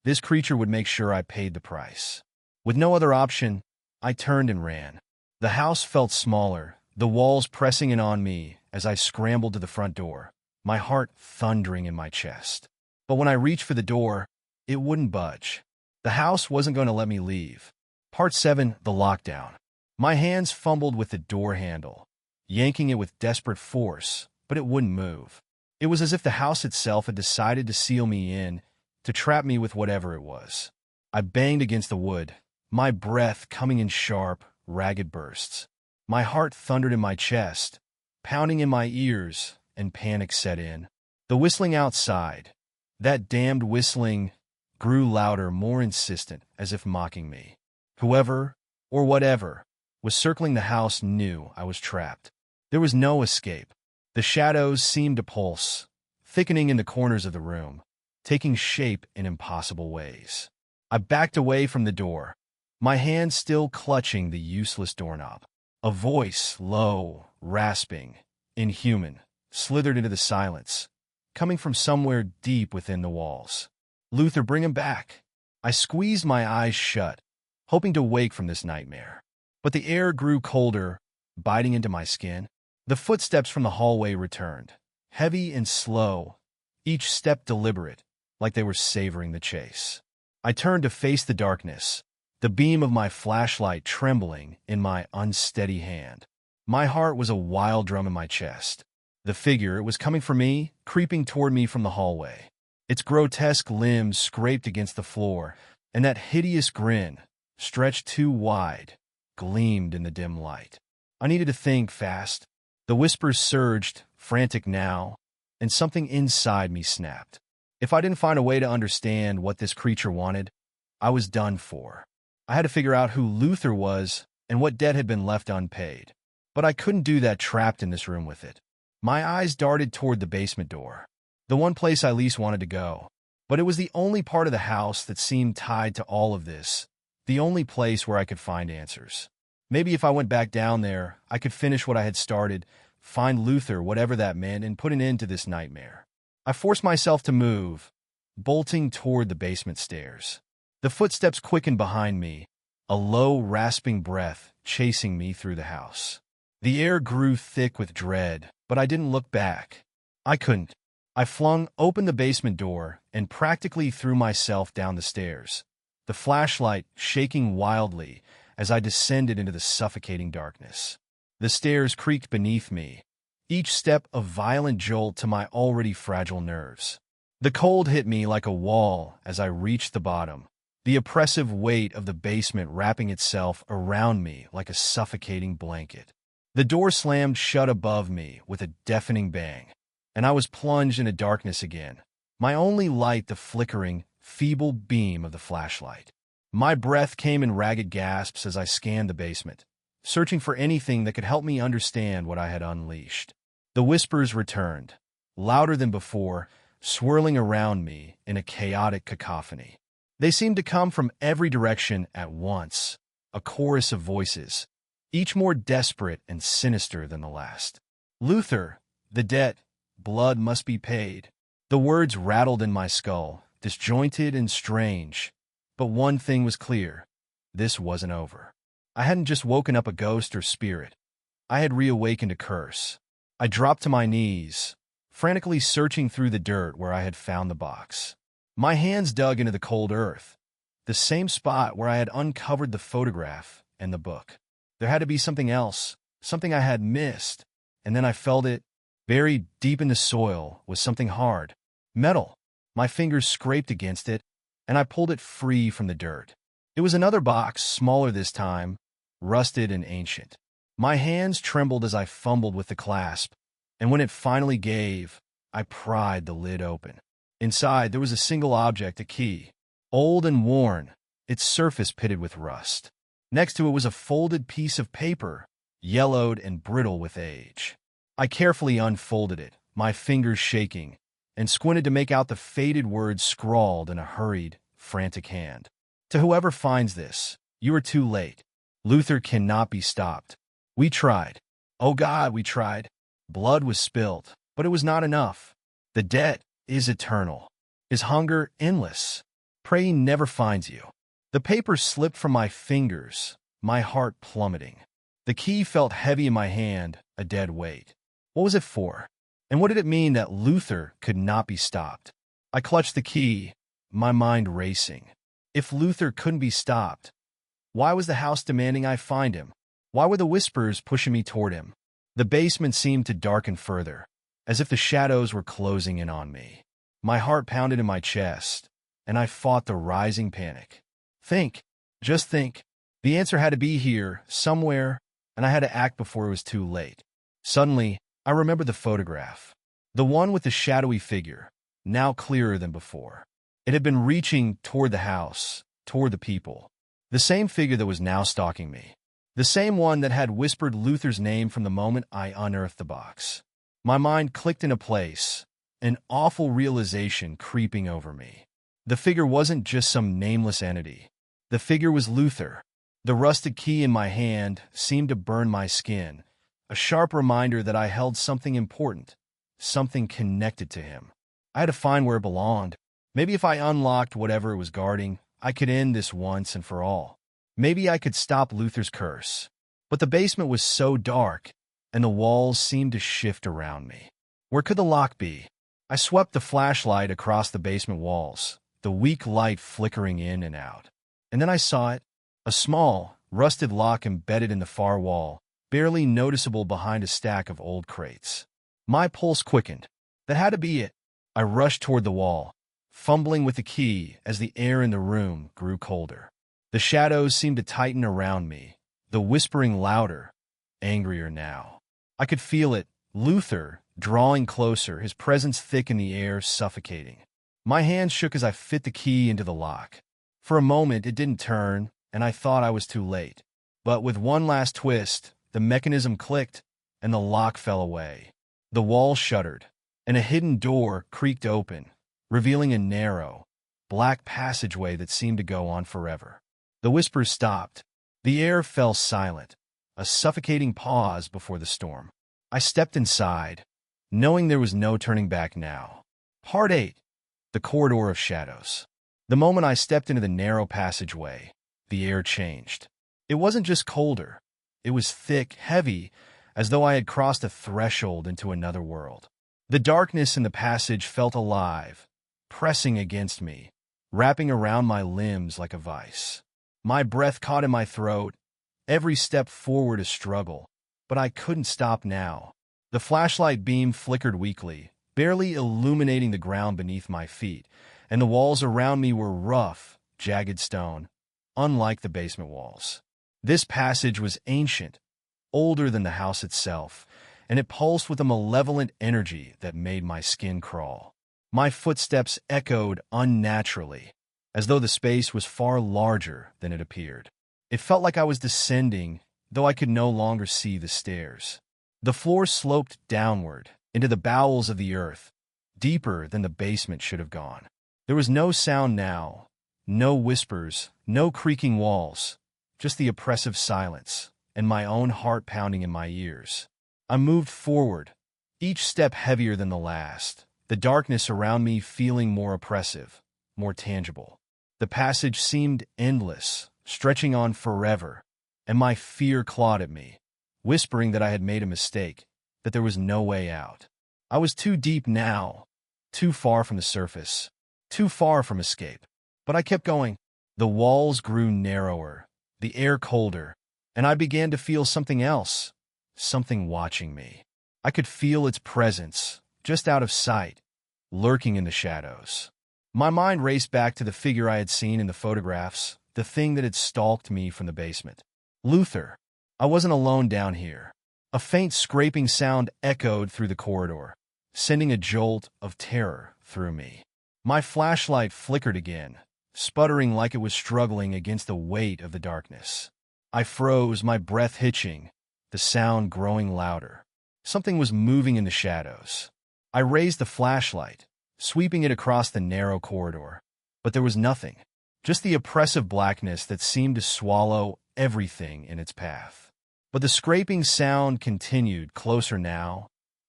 this creature would make sure I paid the price. With no other option, I turned and ran. The house felt smaller, the walls pressing in on me as I scrambled to the front door, my heart thundering in my chest. But when I reached for the door, it wouldn't budge. The house wasn't going to let me leave. Part 7, the lockdown. My hands fumbled with the door handle, yanking it with desperate force, but it wouldn't move. It was as if the house itself had decided to seal me in, to trap me with whatever it was. I banged against the wood, my breath coming in sharp, ragged bursts. My heart thundered in my chest, pounding in my ears, and panic set in. The whistling outside, that damned whistling, grew louder, more insistent, as if mocking me. Whoever, or whatever, was circling the house knew I was trapped. There was no escape. The shadows seemed to pulse, thickening in the corners of the room, taking shape in impossible ways. I backed away from the door, my hand still clutching the useless doorknob. A voice, low, rasping, inhuman, slithered into the silence, coming from somewhere deep within the walls. Luther, bring him back. I squeezed my eyes shut, hoping to wake from this nightmare. But the air grew colder, biting into my skin. The footsteps from the hallway returned, heavy and slow, each step deliberate, like they were savoring the chase. I turned to face the darkness, the beam of my flashlight trembling in my unsteady hand. My heart was a wild drum in my chest. The figure was coming for me, creeping toward me from the hallway. Its grotesque limbs scraped against the floor, and that hideous grin, stretched too wide, gleamed in the dim light. I needed to think fast. The whispers surged, frantic now, and something inside me snapped. If I didn't find a way to understand what this creature wanted, I was done for. I had to figure out who Luther was and what debt had been left unpaid. But I couldn't do that trapped in this room with it. My eyes darted toward the basement door, the one place I least wanted to go. But it was the only part of the house that seemed tied to all of this, the only place where I could find answers. Maybe if I went back down there, I could finish what I had started, find Luther, whatever that meant, and put an end to this nightmare. I forced myself to move, bolting toward the basement stairs. The footsteps quickened behind me, a low, rasping breath chasing me through the house. The air grew thick with dread, but I didn't look back. I couldn't. I flung open the basement door and practically threw myself down the stairs, the flashlight shaking wildly as I descended into the suffocating darkness. The stairs creaked beneath me, each step a violent jolt to my already fragile nerves. The cold hit me like a wall as I reached the bottom, the oppressive weight of the basement wrapping itself around me like a suffocating blanket. The door slammed shut above me with a deafening bang, and I was plunged into darkness again, my only light the flickering, feeble beam of the flashlight. My breath came in ragged gasps as I scanned the basement, searching for anything that could help me understand what I had unleashed. The whispers returned, louder than before, swirling around me in a chaotic cacophony. They seemed to come from every direction at once, a chorus of voices, each more desperate and sinister than the last. Luther, the debt, blood must be paid. The words rattled in my skull, disjointed and strange. But one thing was clear. This wasn't over. I hadn't just woken up a ghost or spirit. I had reawakened a curse. I dropped to my knees, frantically searching through the dirt where I had found the box. My hands dug into the cold earth, the same spot where I had uncovered the photograph and the book. There had to be something else, something I had missed, and then I felt it. Buried deep in the soil was something hard, metal. My fingers scraped against it, and I pulled it free from the dirt. It was another box, smaller this time, rusted and ancient. My hands trembled as I fumbled with the clasp, and when it finally gave, I pried the lid open. Inside, there was a single object, a key, old and worn, its surface pitted with rust. Next to it was a folded piece of paper, yellowed and brittle with age. I carefully unfolded it, my fingers shaking, and squinted to make out the faded words scrawled in a hurried, frantic hand. To whoever finds this, you are too late. Luther cannot be stopped. We tried. Oh God, we tried. Blood was spilled, but it was not enough. The debt is eternal. His hunger endless. Pray he never finds you. The paper slipped from my fingers, my heart plummeting. The key felt heavy in my hand, a dead weight. What was it for? And what did it mean that Luther could not be stopped? I clutched the key, my mind racing. If Luther couldn't be stopped, why was the house demanding I find him? Why were the whispers pushing me toward him? The basement seemed to darken further, as if the shadows were closing in on me. My heart pounded in my chest, and I fought the rising panic. Think, just think. The answer had to be here, somewhere, and I had to act before it was too late. Suddenly, I remembered the photograph. The one with the shadowy figure, now clearer than before. It had been reaching toward the house, toward the people. The same figure that was now stalking me. The same one that had whispered Luther's name from the moment I unearthed the box. My mind clicked into place, an awful realization creeping over me. The figure wasn't just some nameless entity. The figure was Luther. The rusted key in my hand seemed to burn my skin, a sharp reminder that I held something important, something connected to him. I had to find where it belonged. Maybe if I unlocked whatever it was guarding, I could end this once and for all. Maybe I could stop Luther's curse. But the basement was so dark, and the walls seemed to shift around me. Where could the lock be? I swept the flashlight across the basement walls, the weak light flickering in and out. And then I saw it, A small, rusted lock embedded in the far wall, barely noticeable behind a stack of old crates. My pulse quickened. That had to be it. I rushed toward the wall, fumbling with the key as the air in the room grew colder. The shadows seemed to tighten around me, the whispering louder, angrier now. I could feel it, Luther, drawing closer, his presence thick in the air, suffocating. My hands shook as I fit the key into the lock. For a moment, it didn't turn, and I thought I was too late. But with one last twist, the mechanism clicked, and the lock fell away. The wall shuddered, and a hidden door creaked open, revealing a narrow, black passageway that seemed to go on forever. The whispers stopped. The air fell silent, a suffocating pause before the storm. I stepped inside, knowing there was no turning back now. Part 8. The Corridor of Shadows. The moment I stepped into the narrow passageway, the air changed. It wasn't just colder. It was thick, heavy, as though I had crossed a threshold into another world. The darkness in the passage felt alive, pressing against me, wrapping around my limbs like a vice. My breath caught in my throat, every step forward a struggle, but I couldn't stop now. The flashlight beam flickered weakly, barely illuminating the ground beneath my feet, and the walls around me were rough, jagged stone, unlike the basement walls. This passage was ancient, older than the house itself, and it pulsed with a malevolent energy that made my skin crawl. My footsteps echoed unnaturally, as though the space was far larger than it appeared. It felt like I was descending, though I could no longer see the stairs. The floor sloped downward, into the bowels of the earth, deeper than the basement should have gone. There was no sound now, no whispers, no creaking walls, just the oppressive silence, and my own heart pounding in my ears. I moved forward, each step heavier than the last, the darkness around me feeling more oppressive, more tangible. The passage seemed endless, stretching on forever, and my fear clawed at me, whispering that I had made a mistake, that there was no way out. I was too deep now, too far from the surface, too far from escape. But I kept going. The walls grew narrower, the air colder, and I began to feel something else, something watching me. I could feel its presence, just out of sight, lurking in the shadows. My mind raced back to the figure I had seen in the photographs, the thing that had stalked me from the basement. Luther. I wasn't alone down here. A faint scraping sound echoed through the corridor, sending a jolt of terror through me. My flashlight flickered again, sputtering like it was struggling against the weight of the darkness. I froze, my breath hitching, the sound growing louder. Something was moving in the shadows. I raised the flashlight, sweeping it across the narrow corridor. But there was nothing, just the oppressive blackness that seemed to swallow everything in its path. But the scraping sound continued, closer now,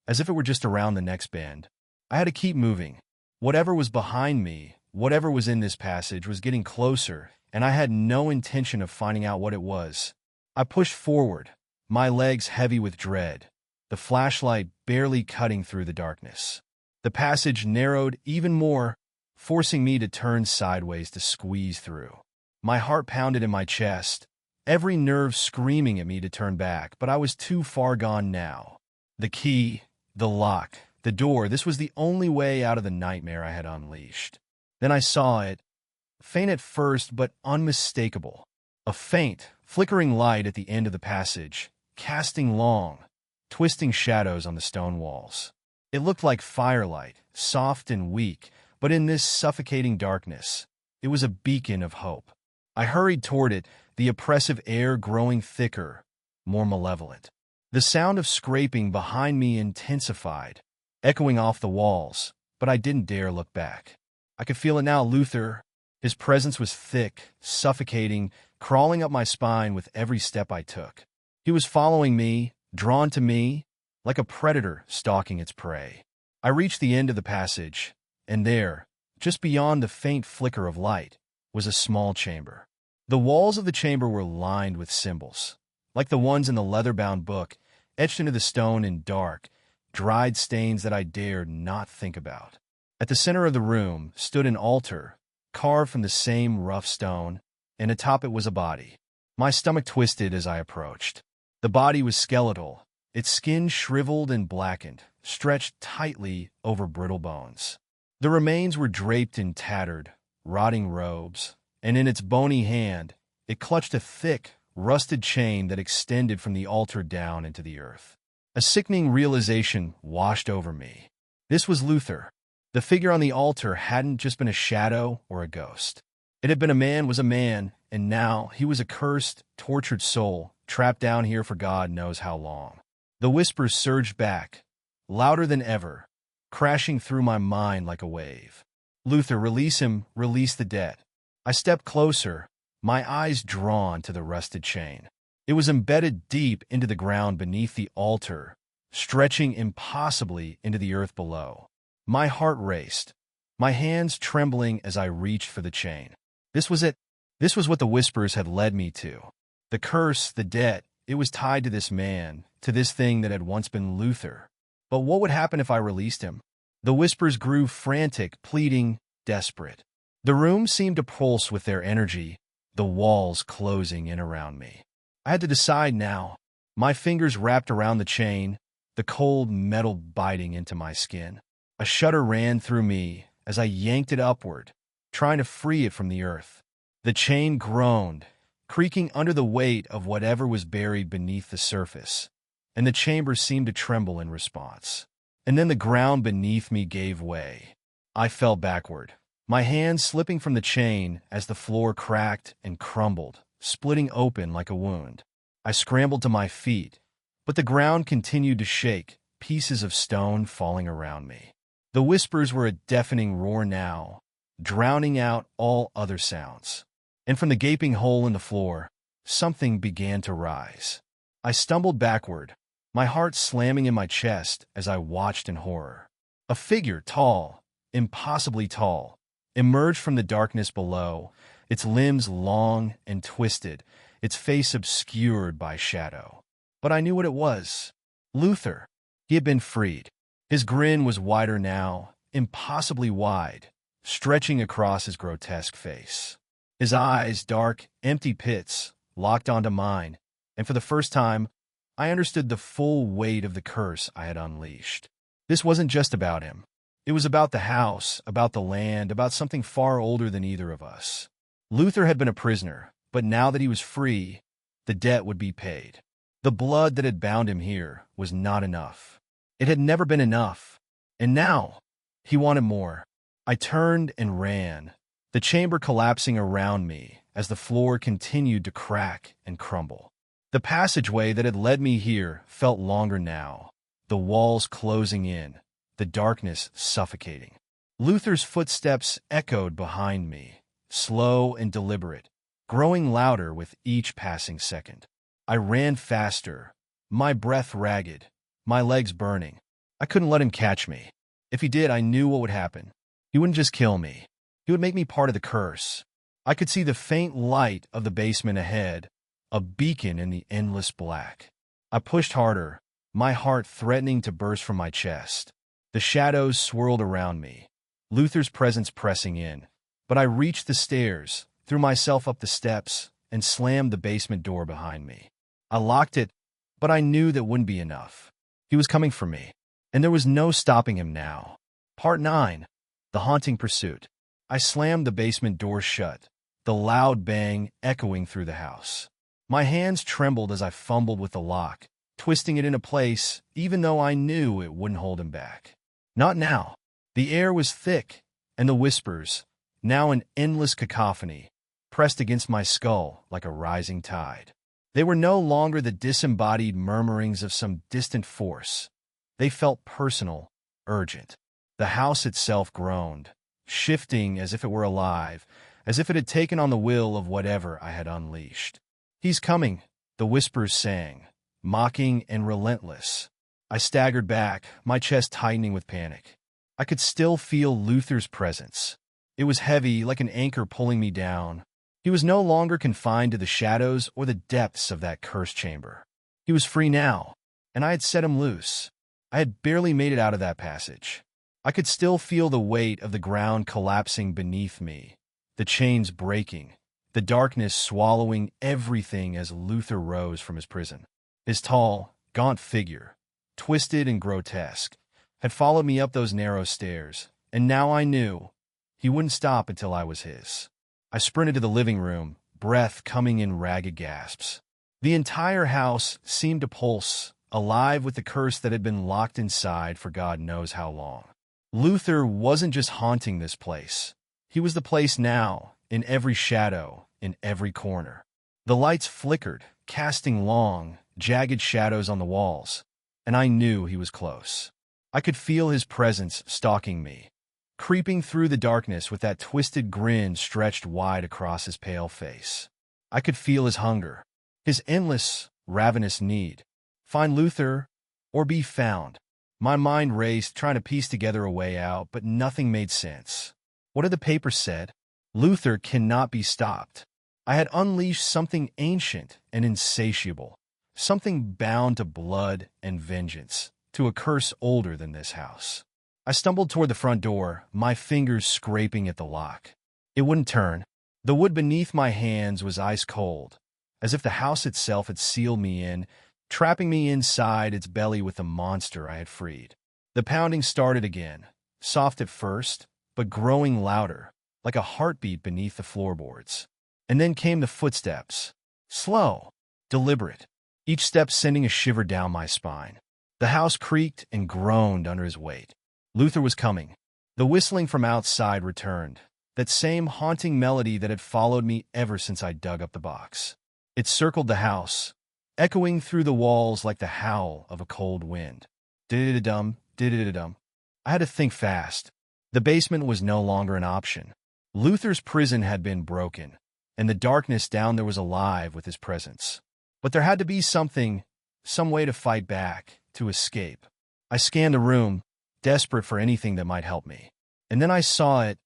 as if it were just around the next bend. I had to keep moving. Whatever was behind me, whatever was in this passage, was getting closer, and I had no intention of finding out what it was. I pushed forward, my legs heavy with dread, the flashlight barely cutting through the darkness. The passage narrowed even more, forcing me to turn sideways to squeeze through. My heart pounded in my chest, every nerve screaming at me to turn back, but I was too far gone now. The key, the lock, the door, this was the only way out of the nightmare I had unleashed. Then I saw it, faint at first but unmistakable. A faint, flickering light at the end of the passage, casting long, twisting shadows on the stone walls. It looked like firelight, soft and weak, but in this suffocating darkness, it was a beacon of hope. I hurried toward it, the oppressive air growing thicker, more malevolent. The sound of scraping behind me intensified, echoing off the walls, but I didn't dare look back. I could feel it now, Luther. His presence was thick, suffocating, crawling up my spine with every step I took. He was following me, drawn to me, like a predator stalking its prey. I reached the end of the passage, and there, just beyond the faint flicker of light, was a small chamber. The walls of the chamber were lined with symbols, like the ones in the leather-bound book, etched into the stone in dark, dried stains that I dared not think about. At the center of the room stood an altar, carved from the same rough stone, and atop it was a body. My stomach twisted as I approached. The body was skeletal, its skin shriveled and blackened, stretched tightly over brittle bones. The remains were draped in tattered, rotting robes, and in its bony hand, it clutched a thick, rusted chain that extended from the altar down into the earth. A sickening realization washed over me. This was Luther. The figure on the altar hadn't just been a shadow or a ghost. It had been a man, and now he was a cursed, tortured soul, trapped down here for God knows how long. The whispers surged back, louder than ever, crashing through my mind like a wave. Luther, release him, release the dead. I stepped closer, my eyes drawn to the rusted chain. It was embedded deep into the ground beneath the altar, stretching impossibly into the earth below. My heart raced, my hands trembling as I reached for the chain. This was it. This was what the whispers had led me to. The curse, the debt, it was tied to this man, to this thing that had once been Luther. But what would happen if I released him? The whispers grew frantic, pleading, desperate. The room seemed to pulse with their energy, the walls closing in around me. I had to decide now. My fingers wrapped around the chain, the cold metal biting into my skin. A shudder ran through me as I yanked it upward, trying to free it from the earth. The chain groaned, creaking under the weight of whatever was buried beneath the surface, and the chamber seemed to tremble in response. And then the ground beneath me gave way. I fell backward, my hands slipping from the chain as the floor cracked and crumbled, splitting open like a wound. I scrambled to my feet, but the ground continued to shake, pieces of stone falling around me. The whispers were a deafening roar now, drowning out all other sounds. And from the gaping hole in the floor, something began to rise. I stumbled backward, my heart slamming in my chest as I watched in horror. A figure, tall, impossibly tall, emerged from the darkness below, its limbs long and twisted, its face obscured by shadow. But I knew what it was. Luther. He had been freed. His grin was wider now, impossibly wide, stretching across his grotesque face. His eyes, dark, empty pits, locked onto mine, and for the first time, I understood the full weight of the curse I had unleashed. This wasn't just about him. It was about the house, about the land, about something far older than either of us. Luther had been a prisoner, but now that he was free, the debt would be paid. The blood that had bound him here was not enough. It had never been enough. And now, he wanted more. I turned and ran, the chamber collapsing around me as the floor continued to crack and crumble. The passageway that had led me here felt longer now, the walls closing in, the darkness suffocating. Luther's footsteps echoed behind me, slow and deliberate, growing louder with each passing second. I ran faster, my breath ragged, my legs burning. I couldn't let him catch me. If he did, I knew what would happen. He wouldn't just kill me. He would make me part of the curse. I could see the faint light of the basement ahead, a beacon in the endless black. I pushed harder, my heart threatening to burst from my chest. The shadows swirled around me, Luther's presence pressing in. But I reached the stairs, threw myself up the steps, and slammed the basement door behind me. I locked it, but I knew that wouldn't be enough. He was coming for me, and there was no stopping him now. Part 9. The Haunting Pursuit. I slammed the basement door shut, the loud bang echoing through the house. My hands trembled as I fumbled with the lock, twisting it into place, even though I knew it wouldn't hold him back. Not now. The air was thick, and the whispers, now an endless cacophony, pressed against my skull like a rising tide. They were no longer the disembodied murmurings of some distant force. They felt personal, urgent. The house itself groaned, shifting as if it were alive, as if it had taken on the will of whatever I had unleashed. "He's coming," the whispers sang, mocking and relentless. I staggered back, my chest tightening with panic. I could still feel Luther's presence. It was heavy, like an anchor pulling me down. He was no longer confined to the shadows or the depths of that cursed chamber. He was free now, and I had set him loose. I had barely made it out of that passage. I could still feel the weight of the ground collapsing beneath me, the chains breaking, the darkness swallowing everything as Luther rose from his prison. His tall, gaunt figure, twisted and grotesque, had followed me up those narrow stairs, and now I knew he wouldn't stop until I was his. I sprinted to the living room, breath coming in ragged gasps. The entire house seemed to pulse, alive with the curse that had been locked inside for God knows how long. Luther wasn't just haunting this place. He was the place now, in every shadow, in every corner. The lights flickered, casting long, jagged shadows on the walls, and I knew he was close. I could feel his presence stalking me, creeping through the darkness with that twisted grin stretched wide across his pale face. I could feel his hunger, his endless, ravenous need. Find Luther, or be found. My mind raced, trying to piece together a way out, but nothing made sense. What had the paper said? Luther cannot be stopped. I had unleashed something ancient and insatiable, something bound to blood and vengeance, to a curse older than this house. I stumbled toward the front door, my fingers scraping at the lock. It wouldn't turn. The wood beneath my hands was ice cold, as if the house itself had sealed me in, trapping me inside its belly with the monster I had freed. The pounding started again, soft at first, but growing louder, like a heartbeat beneath the floorboards. And then came the footsteps, slow, deliberate, each step sending a shiver down my spine. The house creaked and groaned under his weight. Luther was coming. The whistling from outside returned, that same haunting melody that had followed me ever since I dug up the box. It circled the house, echoing through the walls like the howl of a cold wind. Did-did-dum, did-did-dum. I had to think fast. The basement was no longer an option. Luther's prison had been broken, and the darkness down there was alive with his presence. But there had to be something, some way to fight back, to escape. I scanned the room, desperate for anything that might help me. And then I saw it,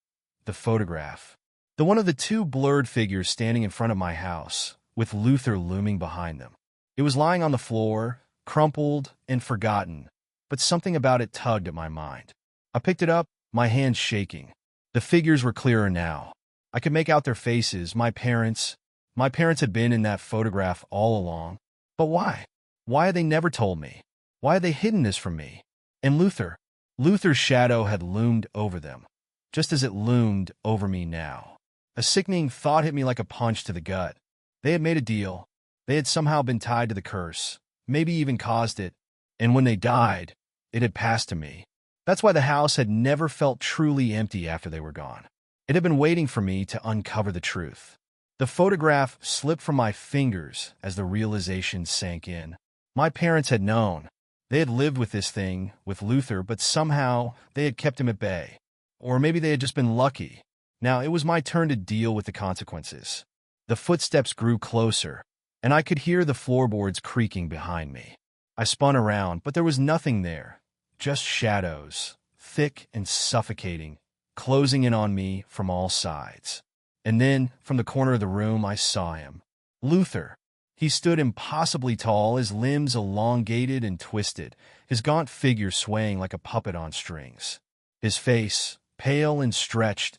the photograph. The one of the two blurred figures standing in front of my house, with Luther looming behind them. It was lying on the floor, crumpled and forgotten, but something about it tugged at my mind. I picked it up, my hands shaking. The figures were clearer now. I could make out their faces, my parents. My parents had been in that photograph all along. But why? Why had they never told me? Why had they hidden this from me? And Luther? Luther's shadow had loomed over them, just as it loomed over me now. A sickening thought hit me like a punch to the gut. They had made a deal. They had somehow been tied to the curse, maybe even caused it, and when they died, it had passed to me. That's why the house had never felt truly empty after they were gone. It had been waiting for me to uncover the truth. The photograph slipped from my fingers as the realization sank in. My parents had known. They had lived with this thing, with Luther, but somehow they had kept him at bay. Or maybe they had just been lucky. Now it was my turn to deal with the consequences. The footsteps grew closer, and I could hear the floorboards creaking behind me. I spun around, but there was nothing there, just shadows, thick and suffocating, closing in on me from all sides. And then, from the corner of the room, I saw him. Luther. He stood impossibly tall, his limbs elongated and twisted, his gaunt figure swaying like a puppet on strings. His face, pale and stretched,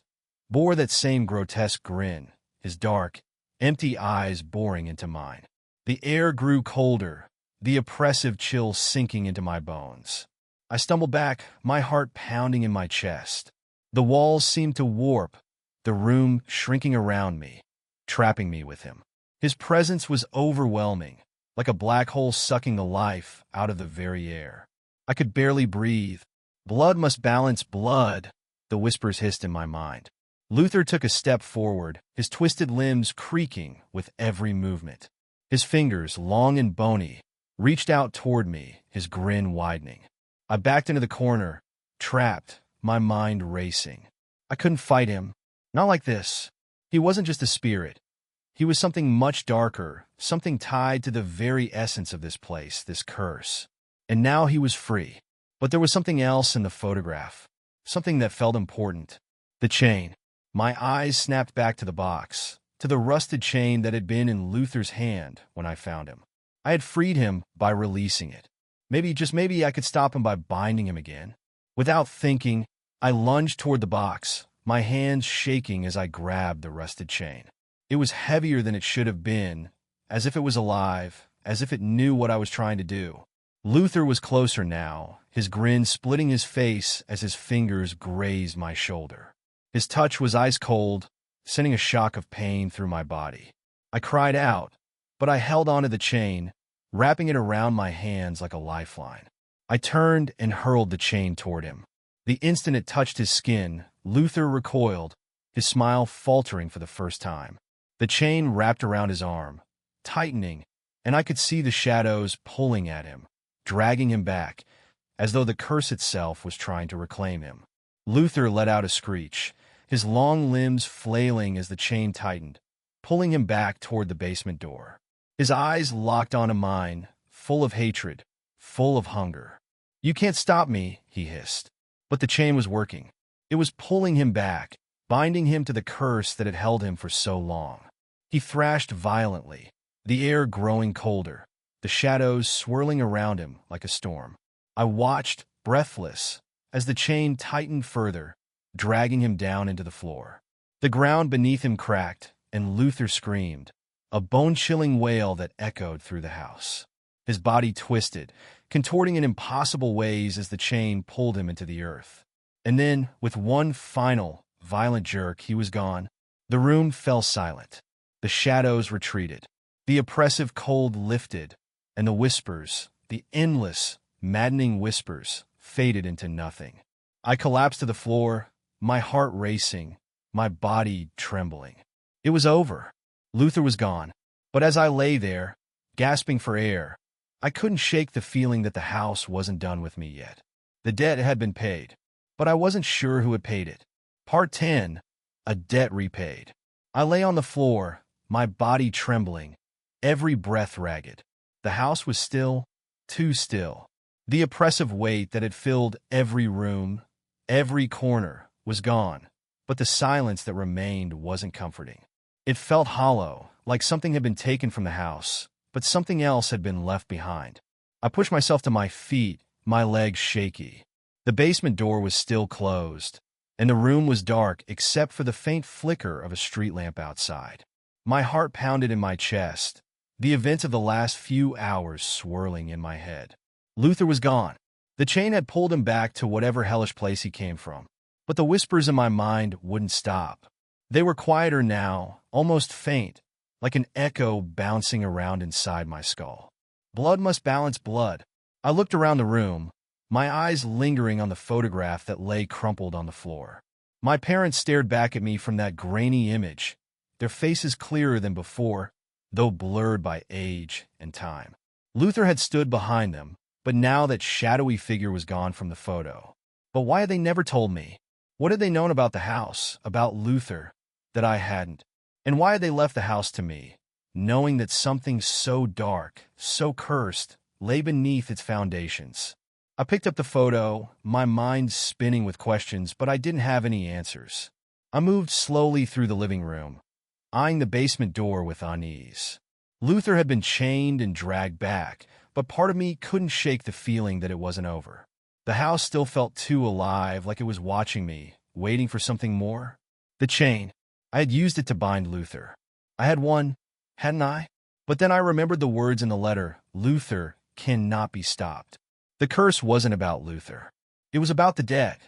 bore that same grotesque grin, his dark, empty eyes boring into mine. The air grew colder, the oppressive chill sinking into my bones. I stumbled back, my heart pounding in my chest. The walls seemed to warp, the room shrinking around me, trapping me with him. His presence was overwhelming, like a black hole sucking the life out of the very air. I could barely breathe. Blood must balance blood, the whispers hissed in my mind. Luther took a step forward, his twisted limbs creaking with every movement. His fingers, long and bony, reached out toward me, his grin widening. I backed into the corner, trapped, my mind racing. I couldn't fight him. Not like this. He wasn't just a spirit. He was something much darker, something tied to the very essence of this place, this curse. And now he was free. But there was something else in the photograph, something that felt important. The chain. My eyes snapped back to the box, to the rusted chain that had been in Luther's hand when I found him. I had freed him by releasing it. Maybe, just maybe, I could stop him by binding him again. Without thinking, I lunged toward the box, my hands shaking as I grabbed the rusted chain. It was heavier than it should have been, as if it was alive, as if it knew what I was trying to do. Luther was closer now, his grin splitting his face as his fingers grazed my shoulder. His touch was ice cold, sending a shock of pain through my body. I cried out, but I held onto the chain, wrapping it around my hands like a lifeline. I turned and hurled the chain toward him. The instant it touched his skin, Luther recoiled, his smile faltering for the first time. The chain wrapped around his arm, tightening, and I could see the shadows pulling at him, dragging him back, as though the curse itself was trying to reclaim him. Luther let out a screech, his long limbs flailing as the chain tightened, pulling him back toward the basement door. His eyes locked onto mine, full of hatred, full of hunger. "You can't stop me," he hissed. But the chain was working. It was pulling him back, binding him to the curse that had held him for so long. He thrashed violently, the air growing colder, the shadows swirling around him like a storm. I watched, breathless, as the chain tightened further, dragging him down into the floor. The ground beneath him cracked, and Luther screamed, a bone-chilling wail that echoed through the house. His body twisted, contorting in impossible ways as the chain pulled him into the earth. And then, with one final, violent jerk, he was gone. The room fell silent. The shadows retreated. The oppressive cold lifted, and the whispers, the endless, maddening whispers, faded into nothing. I collapsed to the floor, my heart racing, my body trembling. It was over. Luther was gone. But as I lay there, gasping for air, I couldn't shake the feeling that the house wasn't done with me yet. The debt had been paid, but I wasn't sure who had paid it. Part 10. A Debt Repaid. I lay on the floor, my body trembling, every breath ragged. The house was still, too still. The oppressive weight that had filled every room, every corner, was gone, but the silence that remained wasn't comforting. It felt hollow, like something had been taken from the house, but something else had been left behind. I pushed myself to my feet, my legs shaky. The basement door was still closed, and the room was dark except for the faint flicker of a street lamp outside. My heart pounded in my chest, the events of the last few hours swirling in my head. Luther was gone. The chain had pulled him back to whatever hellish place he came from, but the whispers in my mind wouldn't stop. They were quieter now, almost faint, like an echo bouncing around inside my skull. Blood must balance blood. I looked around the room, my eyes lingering on the photograph that lay crumpled on the floor. My parents stared back at me from that grainy image, their faces clearer than before, though blurred by age and time. Luther had stood behind them, but now that shadowy figure was gone from the photo. But why had they never told me? What had they known about the house, about Luther, that I hadn't? And why had they left the house to me, knowing that something so dark, so cursed, lay beneath its foundations? I picked up the photo, my mind spinning with questions, but I didn't have any answers. I moved slowly through the living room, eyeing the basement door with unease. Luther had been chained and dragged back, but part of me couldn't shake the feeling that it wasn't over. The house still felt too alive, like it was watching me, waiting for something more. The chain. I had used it to bind Luther. I had won, hadn't I? But then I remembered the words in the letter, "Luther cannot be stopped." The curse wasn't about Luther. It was about the dead,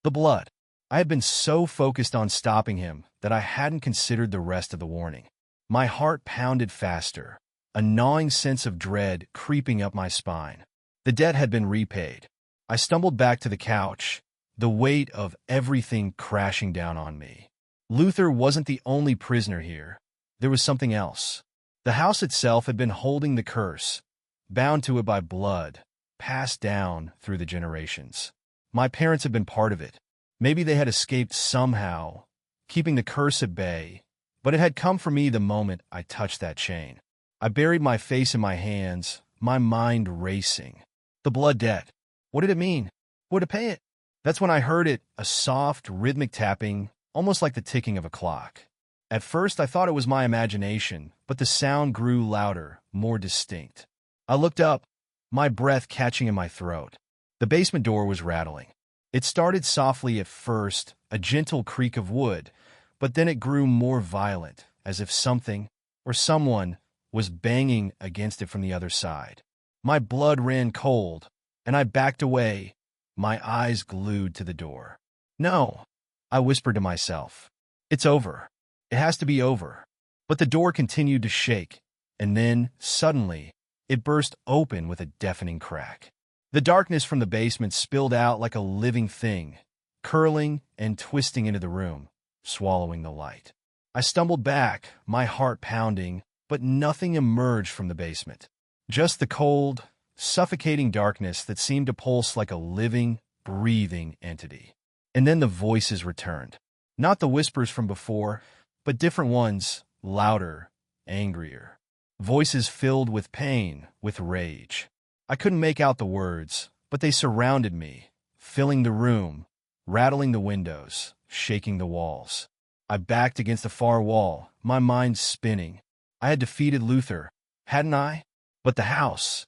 the blood. I had been so focused on stopping him that I hadn't considered the rest of the warning. My heart pounded faster, a gnawing sense of dread creeping up my spine. The debt had been repaid. I stumbled back to the couch, the weight of everything crashing down on me. Luther wasn't the only prisoner here. There was something else. The house itself had been holding the curse, bound to it by blood, passed down through the generations. My parents had been part of it. Maybe they had escaped somehow, keeping the curse at bay, but it had come for me the moment I touched that chain. I buried my face in my hands, my mind racing. The blood debt. What did it mean? Who had to pay it? That's when I heard it, a soft, rhythmic tapping, almost like the ticking of a clock. At first, I thought it was my imagination, but the sound grew louder, more distinct. I looked up, my breath catching in my throat. The basement door was rattling. It started softly at first, a gentle creak of wood, but then it grew more violent, as if something or someone was banging against it from the other side. My blood ran cold, and I backed away, my eyes glued to the door. No, I whispered to myself. It's over. It has to be over. But the door continued to shake, and then, suddenly, it burst open with a deafening crack. The darkness from the basement spilled out like a living thing, curling and twisting into the room, swallowing the light. I stumbled back, my heart pounding, but nothing emerged from the basement. Just the cold, suffocating darkness that seemed to pulse like a living, breathing entity. And then the voices returned. Not the whispers from before, but different ones, louder, angrier. Voices filled with pain, with rage. I couldn't make out the words, but they surrounded me, filling the room, rattling the windows, shaking the walls. I backed against the far wall, my mind spinning. I had defeated Luther, hadn't I? But the house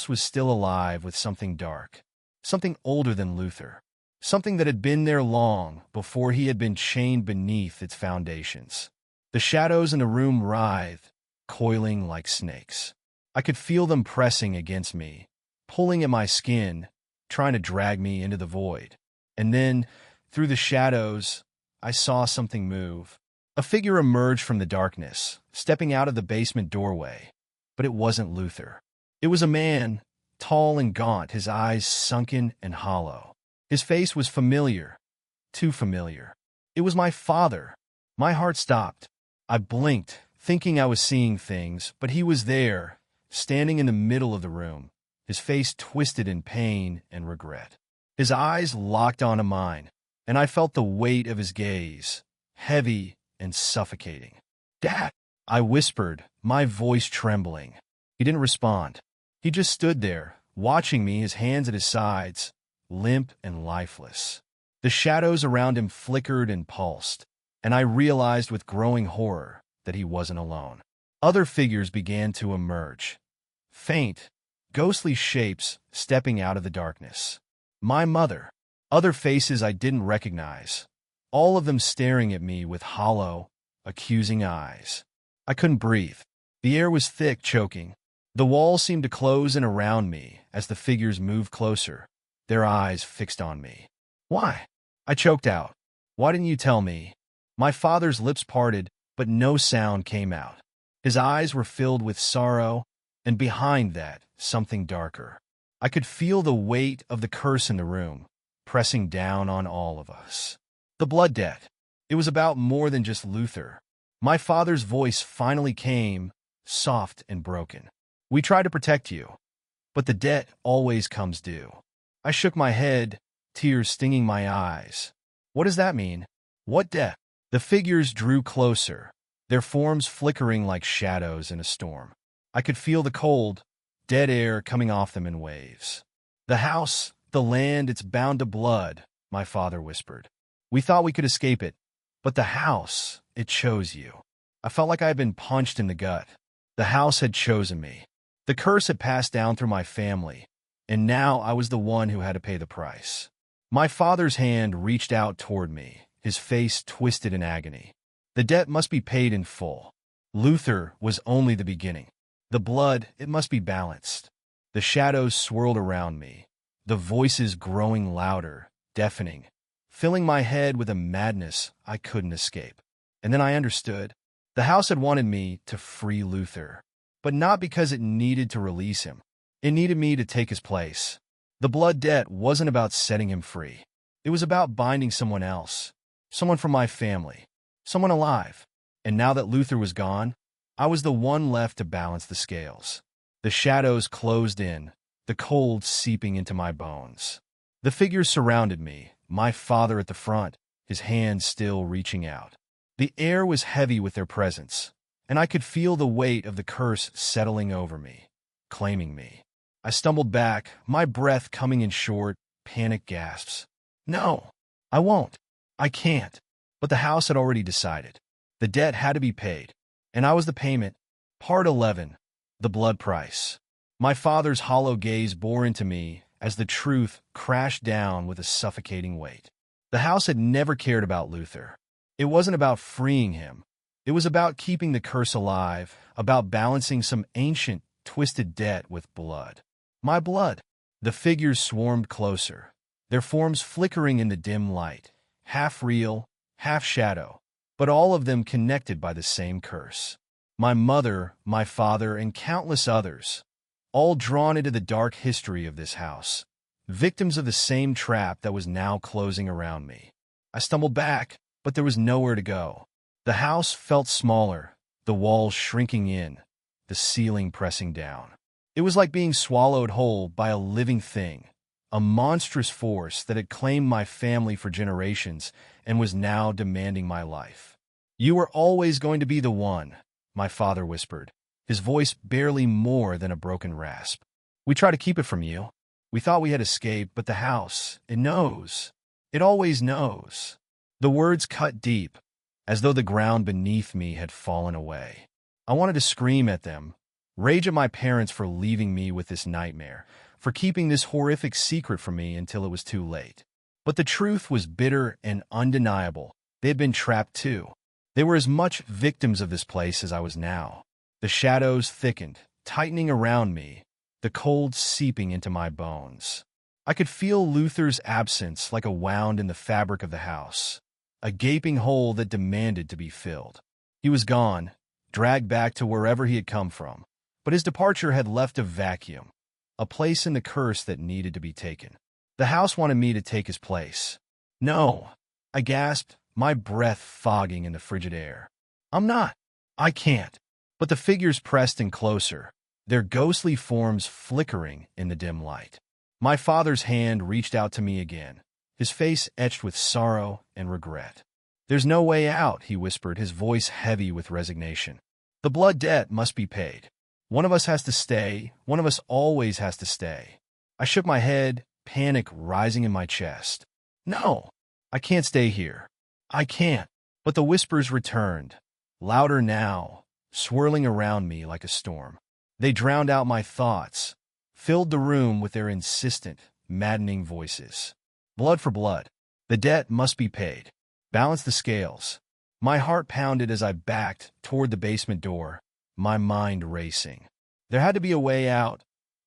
was still alive with something dark, something older than Luther, something that had been there long before he had been chained beneath its foundations. The shadows in the room writhed, coiling like snakes. I could feel them pressing against me, pulling at my skin, trying to drag me into the void. And then, through the shadows, I saw something move. A figure emerged from the darkness, stepping out of the basement doorway. But it wasn't Luther. It was a man, tall and gaunt, his eyes sunken and hollow. His face was familiar, too familiar. It was my father. My heart stopped. I blinked, thinking I was seeing things, but he was there, standing in the middle of the room, his face twisted in pain and regret. His eyes locked onto mine, and I felt the weight of his gaze, heavy and suffocating. "Dad," I whispered, my voice trembling. He didn't respond. He just stood there, watching me, his hands at his sides, limp and lifeless. The shadows around him flickered and pulsed, and I realized with growing horror that he wasn't alone. Other figures began to emerge. Faint, ghostly shapes stepping out of the darkness. My mother. Other faces I didn't recognize. All of them staring at me with hollow, accusing eyes. I couldn't breathe. The air was thick, choking. The walls seemed to close in around me as the figures moved closer, their eyes fixed on me. "Why?" I choked out. "Why didn't you tell me?" My father's lips parted, but no sound came out. His eyes were filled with sorrow, and behind that, something darker. I could feel the weight of the curse in the room, pressing down on all of us. The blood debt. It was about more than just Luther. My father's voice finally came, soft and broken. "We try to protect you, but the debt always comes due." I shook my head, tears stinging my eyes. "What does that mean? What debt?" The figures drew closer, their forms flickering like shadows in a storm. I could feel the cold, dead air coming off them in waves. "The house, the land, it's bound to blood," my father whispered. "We thought we could escape it, but the house, it chose you." I felt like I had been punched in the gut. The house had chosen me. The curse had passed down through my family, and now I was the one who had to pay the price. My father's hand reached out toward me, his face twisted in agony. The debt must be paid in full. Luther was only the beginning. The blood, it must be balanced. The shadows swirled around me, the voices growing louder, deafening, filling my head with a madness I couldn't escape. And then I understood. The house had wanted me to free Luther, but not because it needed to release him. It needed me to take his place. The blood debt wasn't about setting him free. It was about binding someone else, someone from my family, someone alive. And now that Luther was gone, I was the one left to balance the scales. The shadows closed in, the cold seeping into my bones. The figures surrounded me, my father at the front, his hands still reaching out. The air was heavy with their presence, and I could feel the weight of the curse settling over me, claiming me. I stumbled back, my breath coming in short, panicked gasps. "No, I won't. I can't." But the house had already decided. The debt had to be paid, and I was the payment. Part 11. The blood price. My father's hollow gaze bore into me as the truth crashed down with a suffocating weight. The house had never cared about Luther. It wasn't about freeing him. It was about keeping the curse alive, about balancing some ancient, twisted debt with blood. My blood. The figures swarmed closer, their forms flickering in the dim light, half real, half shadow, but all of them connected by the same curse. My mother, my father, and countless others, all drawn into the dark history of this house, victims of the same trap that was now closing around me. I stumbled back, but there was nowhere to go. The house felt smaller, the walls shrinking in, the ceiling pressing down. It was like being swallowed whole by a living thing, a monstrous force that had claimed my family for generations and was now demanding my life. "You were always going to be the one," my father whispered, his voice barely more than a broken rasp. "We tried to keep it from you. We thought we had escaped, but the house, it knows. It always knows." The words cut deep, as though the ground beneath me had fallen away. I wanted to scream at them, rage at my parents for leaving me with this nightmare, for keeping this horrific secret from me until it was too late. But the truth was bitter and undeniable. They had been trapped too. They were as much victims of this place as I was now. The shadows thickened, tightening around me, the cold seeping into my bones. I could feel Luther's absence like a wound in the fabric of the house, a gaping hole that demanded to be filled. He was gone, dragged back to wherever he had come from, but his departure had left a vacuum, a place in the curse that needed to be taken. The house wanted me to take his place. "No," I gasped, my breath fogging in the frigid air. "I'm not. I can't." But the figures pressed in closer, their ghostly forms flickering in the dim light. My father's hand reached out to me again, his face etched with sorrow and regret. "There's no way out," he whispered, his voice heavy with resignation. "The blood debt must be paid. One of us has to stay. One of us always has to stay." I shook my head, panic rising in my chest. "No, I can't stay here. I can't." But the whispers returned, louder now, swirling around me like a storm. They drowned out my thoughts, filled the room with their insistent, maddening voices. Blood for blood. The debt must be paid. Balance the scales. My heart pounded as I backed toward the basement door, my mind racing. There had to be a way out.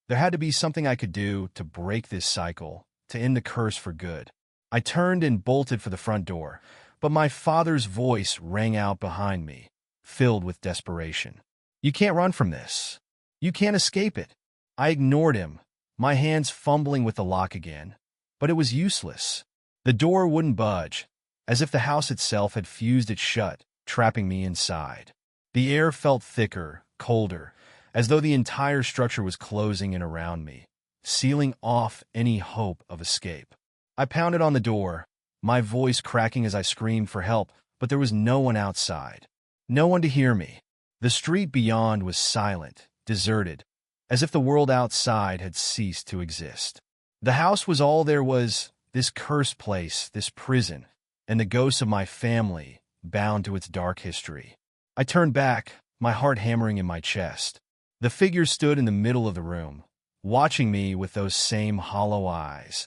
There had to be something I could do to break this cycle, to end the curse for good. I turned and bolted for the front door, but my father's voice rang out behind me, filled with desperation. "You can't run from this. You can't escape it." I ignored him, my hands fumbling with the lock again. But it was useless. The door wouldn't budge, as if the house itself had fused it shut, trapping me inside. The air felt thicker, colder, as though the entire structure was closing in around me, sealing off any hope of escape. I pounded on the door, my voice cracking as I screamed for help, but there was no one outside. No one to hear me. The street beyond was silent, deserted, as if the world outside had ceased to exist. The house was all there was, this cursed place, this prison, and the ghosts of my family, bound to its dark history. I turned back, my heart hammering in my chest. The figures stood in the middle of the room, watching me with those same hollow eyes,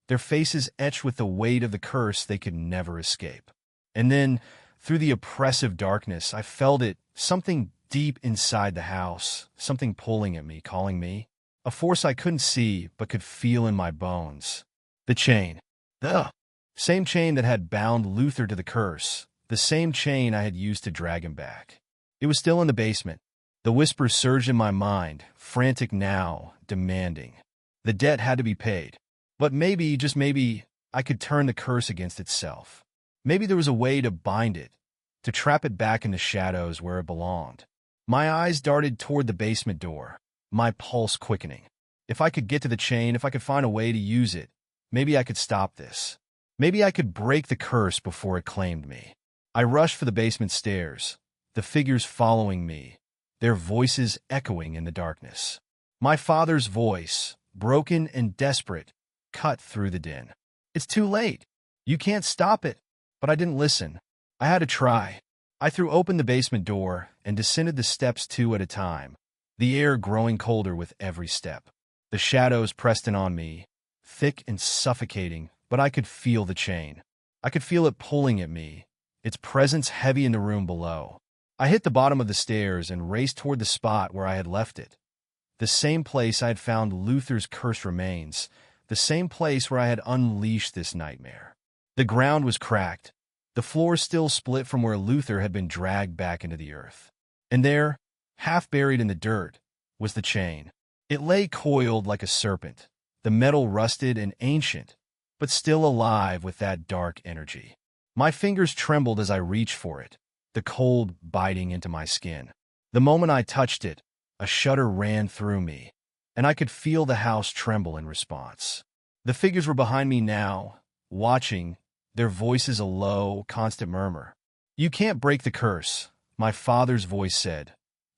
their faces etched with the weight of the curse they could never escape. And then, through the oppressive darkness, I felt it, something deep inside the house, something pulling at me, calling me. A force I couldn't see, but could feel in my bones. The chain. The same chain that had bound Luther to the curse. The same chain I had used to drag him back. It was still in the basement. The whispers surged in my mind, frantic now, demanding. The debt had to be paid. But maybe, just maybe, I could turn the curse against itself. Maybe there was a way to bind it, to trap it back in the shadows where it belonged. My eyes darted toward the basement door, my pulse quickening. If I could get to the chain, if I could find a way to use it, maybe I could stop this. Maybe I could break the curse before it claimed me. I rushed for the basement stairs, the figures following me, their voices echoing in the darkness. My father's voice, broken and desperate, cut through the din. "It's too late. You can't stop it." But I didn't listen. I had to try. I threw open the basement door and descended the steps 2 at a time, the air growing colder with every step. The shadows pressed in on me, thick and suffocating, but I could feel the chain. I could feel it pulling at me, its presence heavy in the room below. I hit the bottom of the stairs and raced toward the spot where I had left it. The same place I had found Luther's cursed remains, the same place where I had unleashed this nightmare. The ground was cracked, the floor still split from where Luther had been dragged back into the earth. And there, half buried in the dirt, was the chain. It lay coiled like a serpent, the metal rusted and ancient, but still alive with that dark energy. My fingers trembled as I reached for it, the cold biting into my skin. The moment I touched it, a shudder ran through me, and I could feel the house tremble in response. The figures were behind me now, watching, their voices a low, constant murmur. "You can't break the curse," my father's voice said,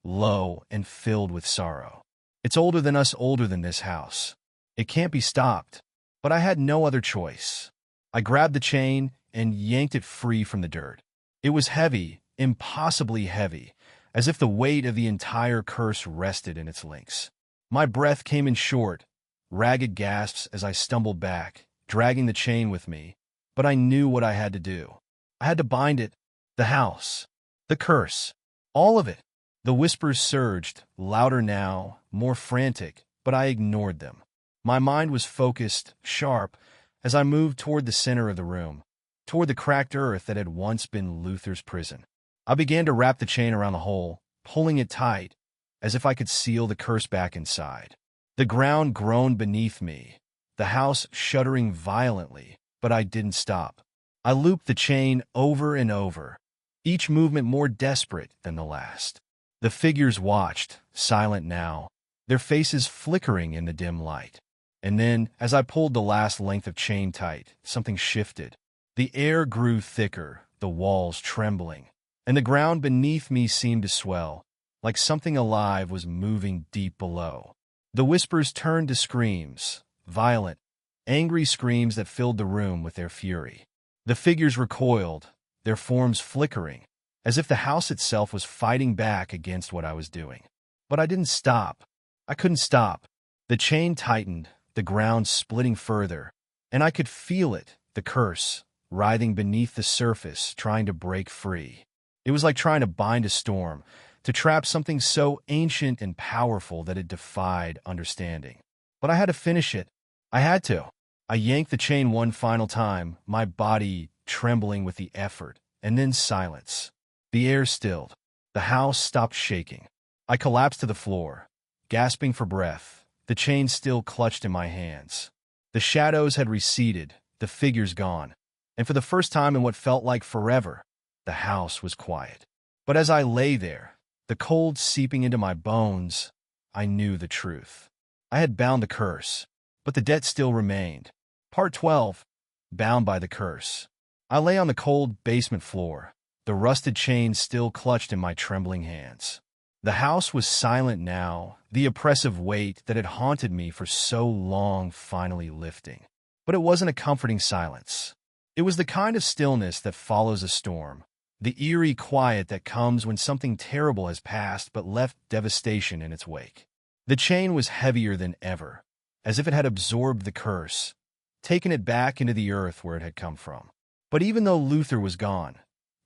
low and filled with sorrow. "It's older than us, older than this house. It can't be stopped." But I had no other choice. I grabbed the chain and yanked it free from the dirt. It was heavy, impossibly heavy, as if the weight of the entire curse rested in its links. My breath came in short, ragged gasps as I stumbled back, dragging the chain with me, but I knew what I had to do. I had to bind it, the house, the curse, all of it. The whispers surged, louder now, more frantic, but I ignored them. My mind was focused, sharp, as I moved toward the center of the room, toward the cracked earth that had once been Luther's prison. I began to wrap the chain around the hole, pulling it tight, as if I could seal the curse back inside. The ground groaned beneath me, the house shuddering violently, but I didn't stop. I looped the chain over and over, each movement more desperate than the last. The figures watched, silent now, their faces flickering in the dim light. And then, as I pulled the last length of chain tight, something shifted. The air grew thicker, the walls trembling, and the ground beneath me seemed to swell, like something alive was moving deep below. The whispers turned to screams, violent, angry screams that filled the room with their fury. The figures recoiled, their forms flickering, as if the house itself was fighting back against what I was doing. But I didn't stop. I couldn't stop. The chain tightened, the ground splitting further, and I could feel it, the curse, writhing beneath the surface, trying to break free. It was like trying to bind a storm, to trap something so ancient and powerful that it defied understanding. But I had to finish it. I had to. I yanked the chain one final time, my body trembling with the effort, and then silence. The air stilled. The house stopped shaking. I collapsed to the floor, gasping for breath, the chain still clutched in my hands. The shadows had receded, the figures gone, and for the first time in what felt like forever, the house was quiet. But as I lay there, the cold seeping into my bones, I knew the truth. I had bound the curse, but the debt still remained. Part 12. Bound by the curse. I lay on the cold basement floor, the rusted chain still clutched in my trembling hands. The house was silent now, the oppressive weight that had haunted me for so long finally lifting. But it wasn't a comforting silence. It was the kind of stillness that follows a storm, the eerie quiet that comes when something terrible has passed but left devastation in its wake. The chain was heavier than ever, as if it had absorbed the curse, taken it back into the earth where it had come from. But even though Luther was gone,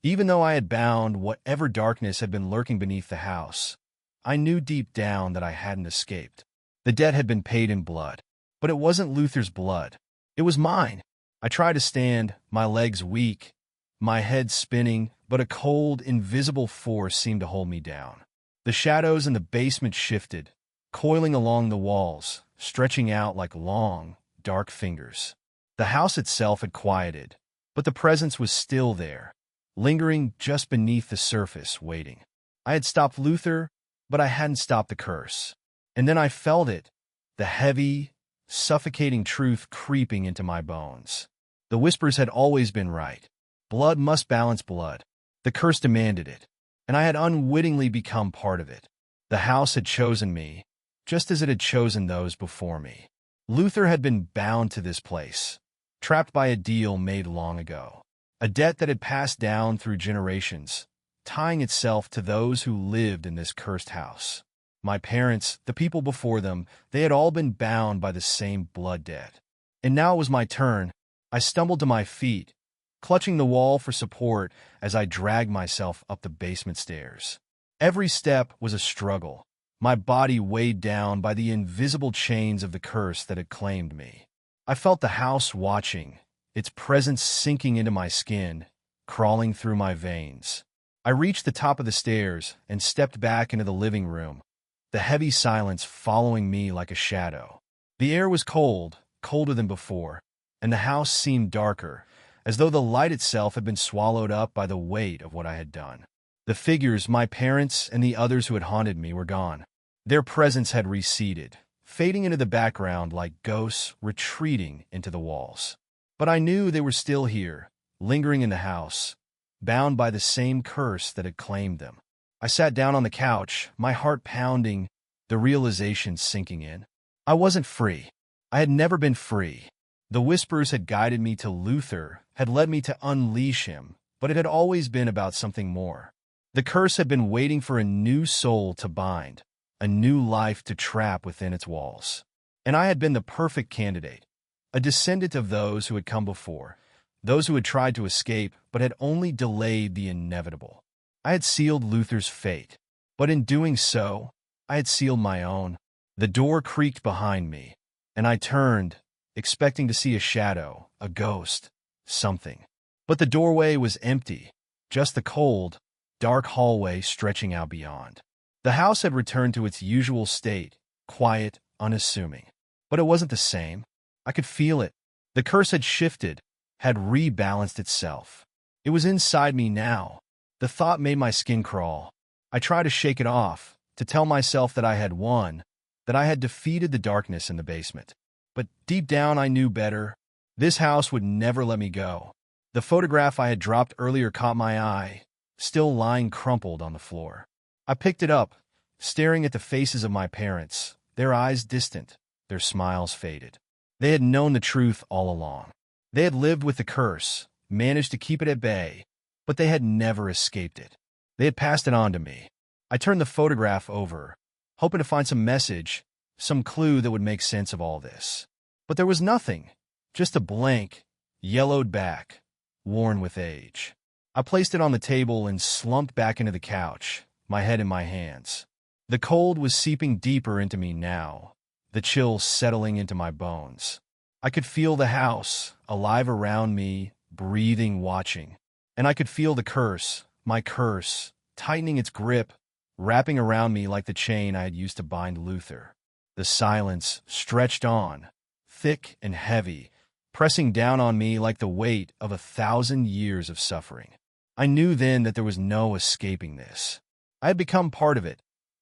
even though I had bound whatever darkness had been lurking beneath the house, I knew deep down that I hadn't escaped. The debt had been paid in blood, but it wasn't Luther's blood. It was mine. I tried to stand, my legs weak, my head spinning, but a cold, invisible force seemed to hold me down. The shadows in the basement shifted, coiling along the walls, stretching out like long, dark fingers. The house itself had quieted, but the presence was still there, lingering just beneath the surface, waiting. I had stopped Luther, but I hadn't stopped the curse. And then I felt it, the heavy, suffocating truth creeping into my bones. The whispers had always been right. Blood must balance blood. The curse demanded it, and I had unwittingly become part of it. The house had chosen me, just as it had chosen those before me. Luther had been bound to this place, trapped by a deal made long ago. A debt that had passed down through generations, tying itself to those who lived in this cursed house. My parents, the people before them, they had all been bound by the same blood debt. And now it was my turn. I stumbled to my feet, clutching the wall for support as I dragged myself up the basement stairs. Every step was a struggle, my body weighed down by the invisible chains of the curse that had claimed me. I felt the house watching, its presence sinking into my skin, crawling through my veins. I reached the top of the stairs and stepped back into the living room, the heavy silence following me like a shadow. The air was cold, colder than before, and the house seemed darker, as though the light itself had been swallowed up by the weight of what I had done. The figures, my parents and the others who had haunted me, were gone. Their presence had receded, fading into the background like ghosts retreating into the walls. But I knew they were still here, lingering in the house, bound by the same curse that had claimed them. I sat down on the couch, my heart pounding, the realization sinking in. I wasn't free. I had never been free. The whispers had guided me to Luther, had led me to unleash him, but it had always been about something more. The curse had been waiting for a new soul to bind, a new life to trap within its walls. And I had been the perfect candidate, a descendant of those who had come before, those who had tried to escape but had only delayed the inevitable. I had sealed Luther's fate, but in doing so, I had sealed my own. The door creaked behind me, and I turned, expecting to see a shadow, a ghost, something. But the doorway was empty, just the cold, dark hallway stretching out beyond. The house had returned to its usual state, quiet, unassuming. But it wasn't the same. I could feel it. The curse had shifted, had rebalanced itself. It was inside me now. The thought made my skin crawl. I tried to shake it off, to tell myself that I had won, that I had defeated the darkness in the basement. But deep down I knew better. This house would never let me go. The photograph I had dropped earlier caught my eye, still lying crumpled on the floor. I picked it up, staring at the faces of my parents, their eyes distant, their smiles faded. They had known the truth all along. They had lived with the curse, managed to keep it at bay, but they had never escaped it. They had passed it on to me. I turned the photograph over, hoping to find some message, some clue that would make sense of all this. But there was nothing, just a blank, yellowed back, worn with age. I placed it on the table and slumped back into the couch, my head in my hands. The cold was seeping deeper into me now, the chill settling into my bones. I could feel the house, alive around me, breathing, watching. And I could feel the curse, my curse, tightening its grip, wrapping around me like the chain I had used to bind Luther. The silence stretched on, thick and heavy, pressing down on me like the weight of 1,000 years of suffering. I knew then that there was no escaping this. I had become part of it,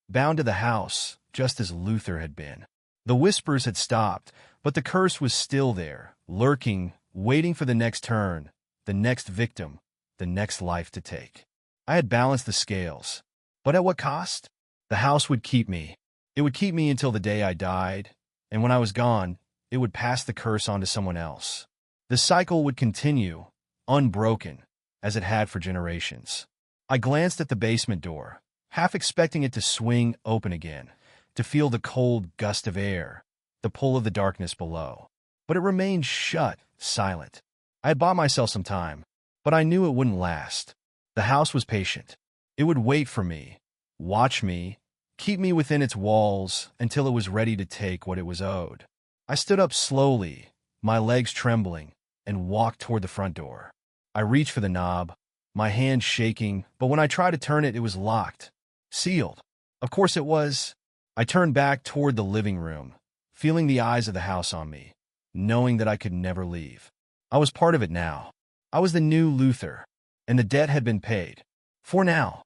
bound to the house, just as Luther had been. The whispers had stopped, but the curse was still there, lurking, waiting for the next turn, the next victim, the next life to take. I had balanced the scales. But at what cost? The house would keep me. It would keep me until the day I died, and when I was gone, it would pass the curse on to someone else. The cycle would continue, unbroken, as it had for generations. I glanced at the basement door, half expecting it to swing open again, to feel the cold gust of air, the pull of the darkness below. But it remained shut, silent. I had bought myself some time, but I knew it wouldn't last. The house was patient. It would wait for me, watch me, keep me within its walls until it was ready to take what it was owed. I stood up slowly, my legs trembling, and walked toward the front door. I reached for the knob, my hand shaking, but when I tried to turn it, it was locked, sealed. Of course it was. I turned back toward the living room, feeling the eyes of the house on me, knowing that I could never leave. I was part of it now. I was the new Luther, and the debt had been paid. For now.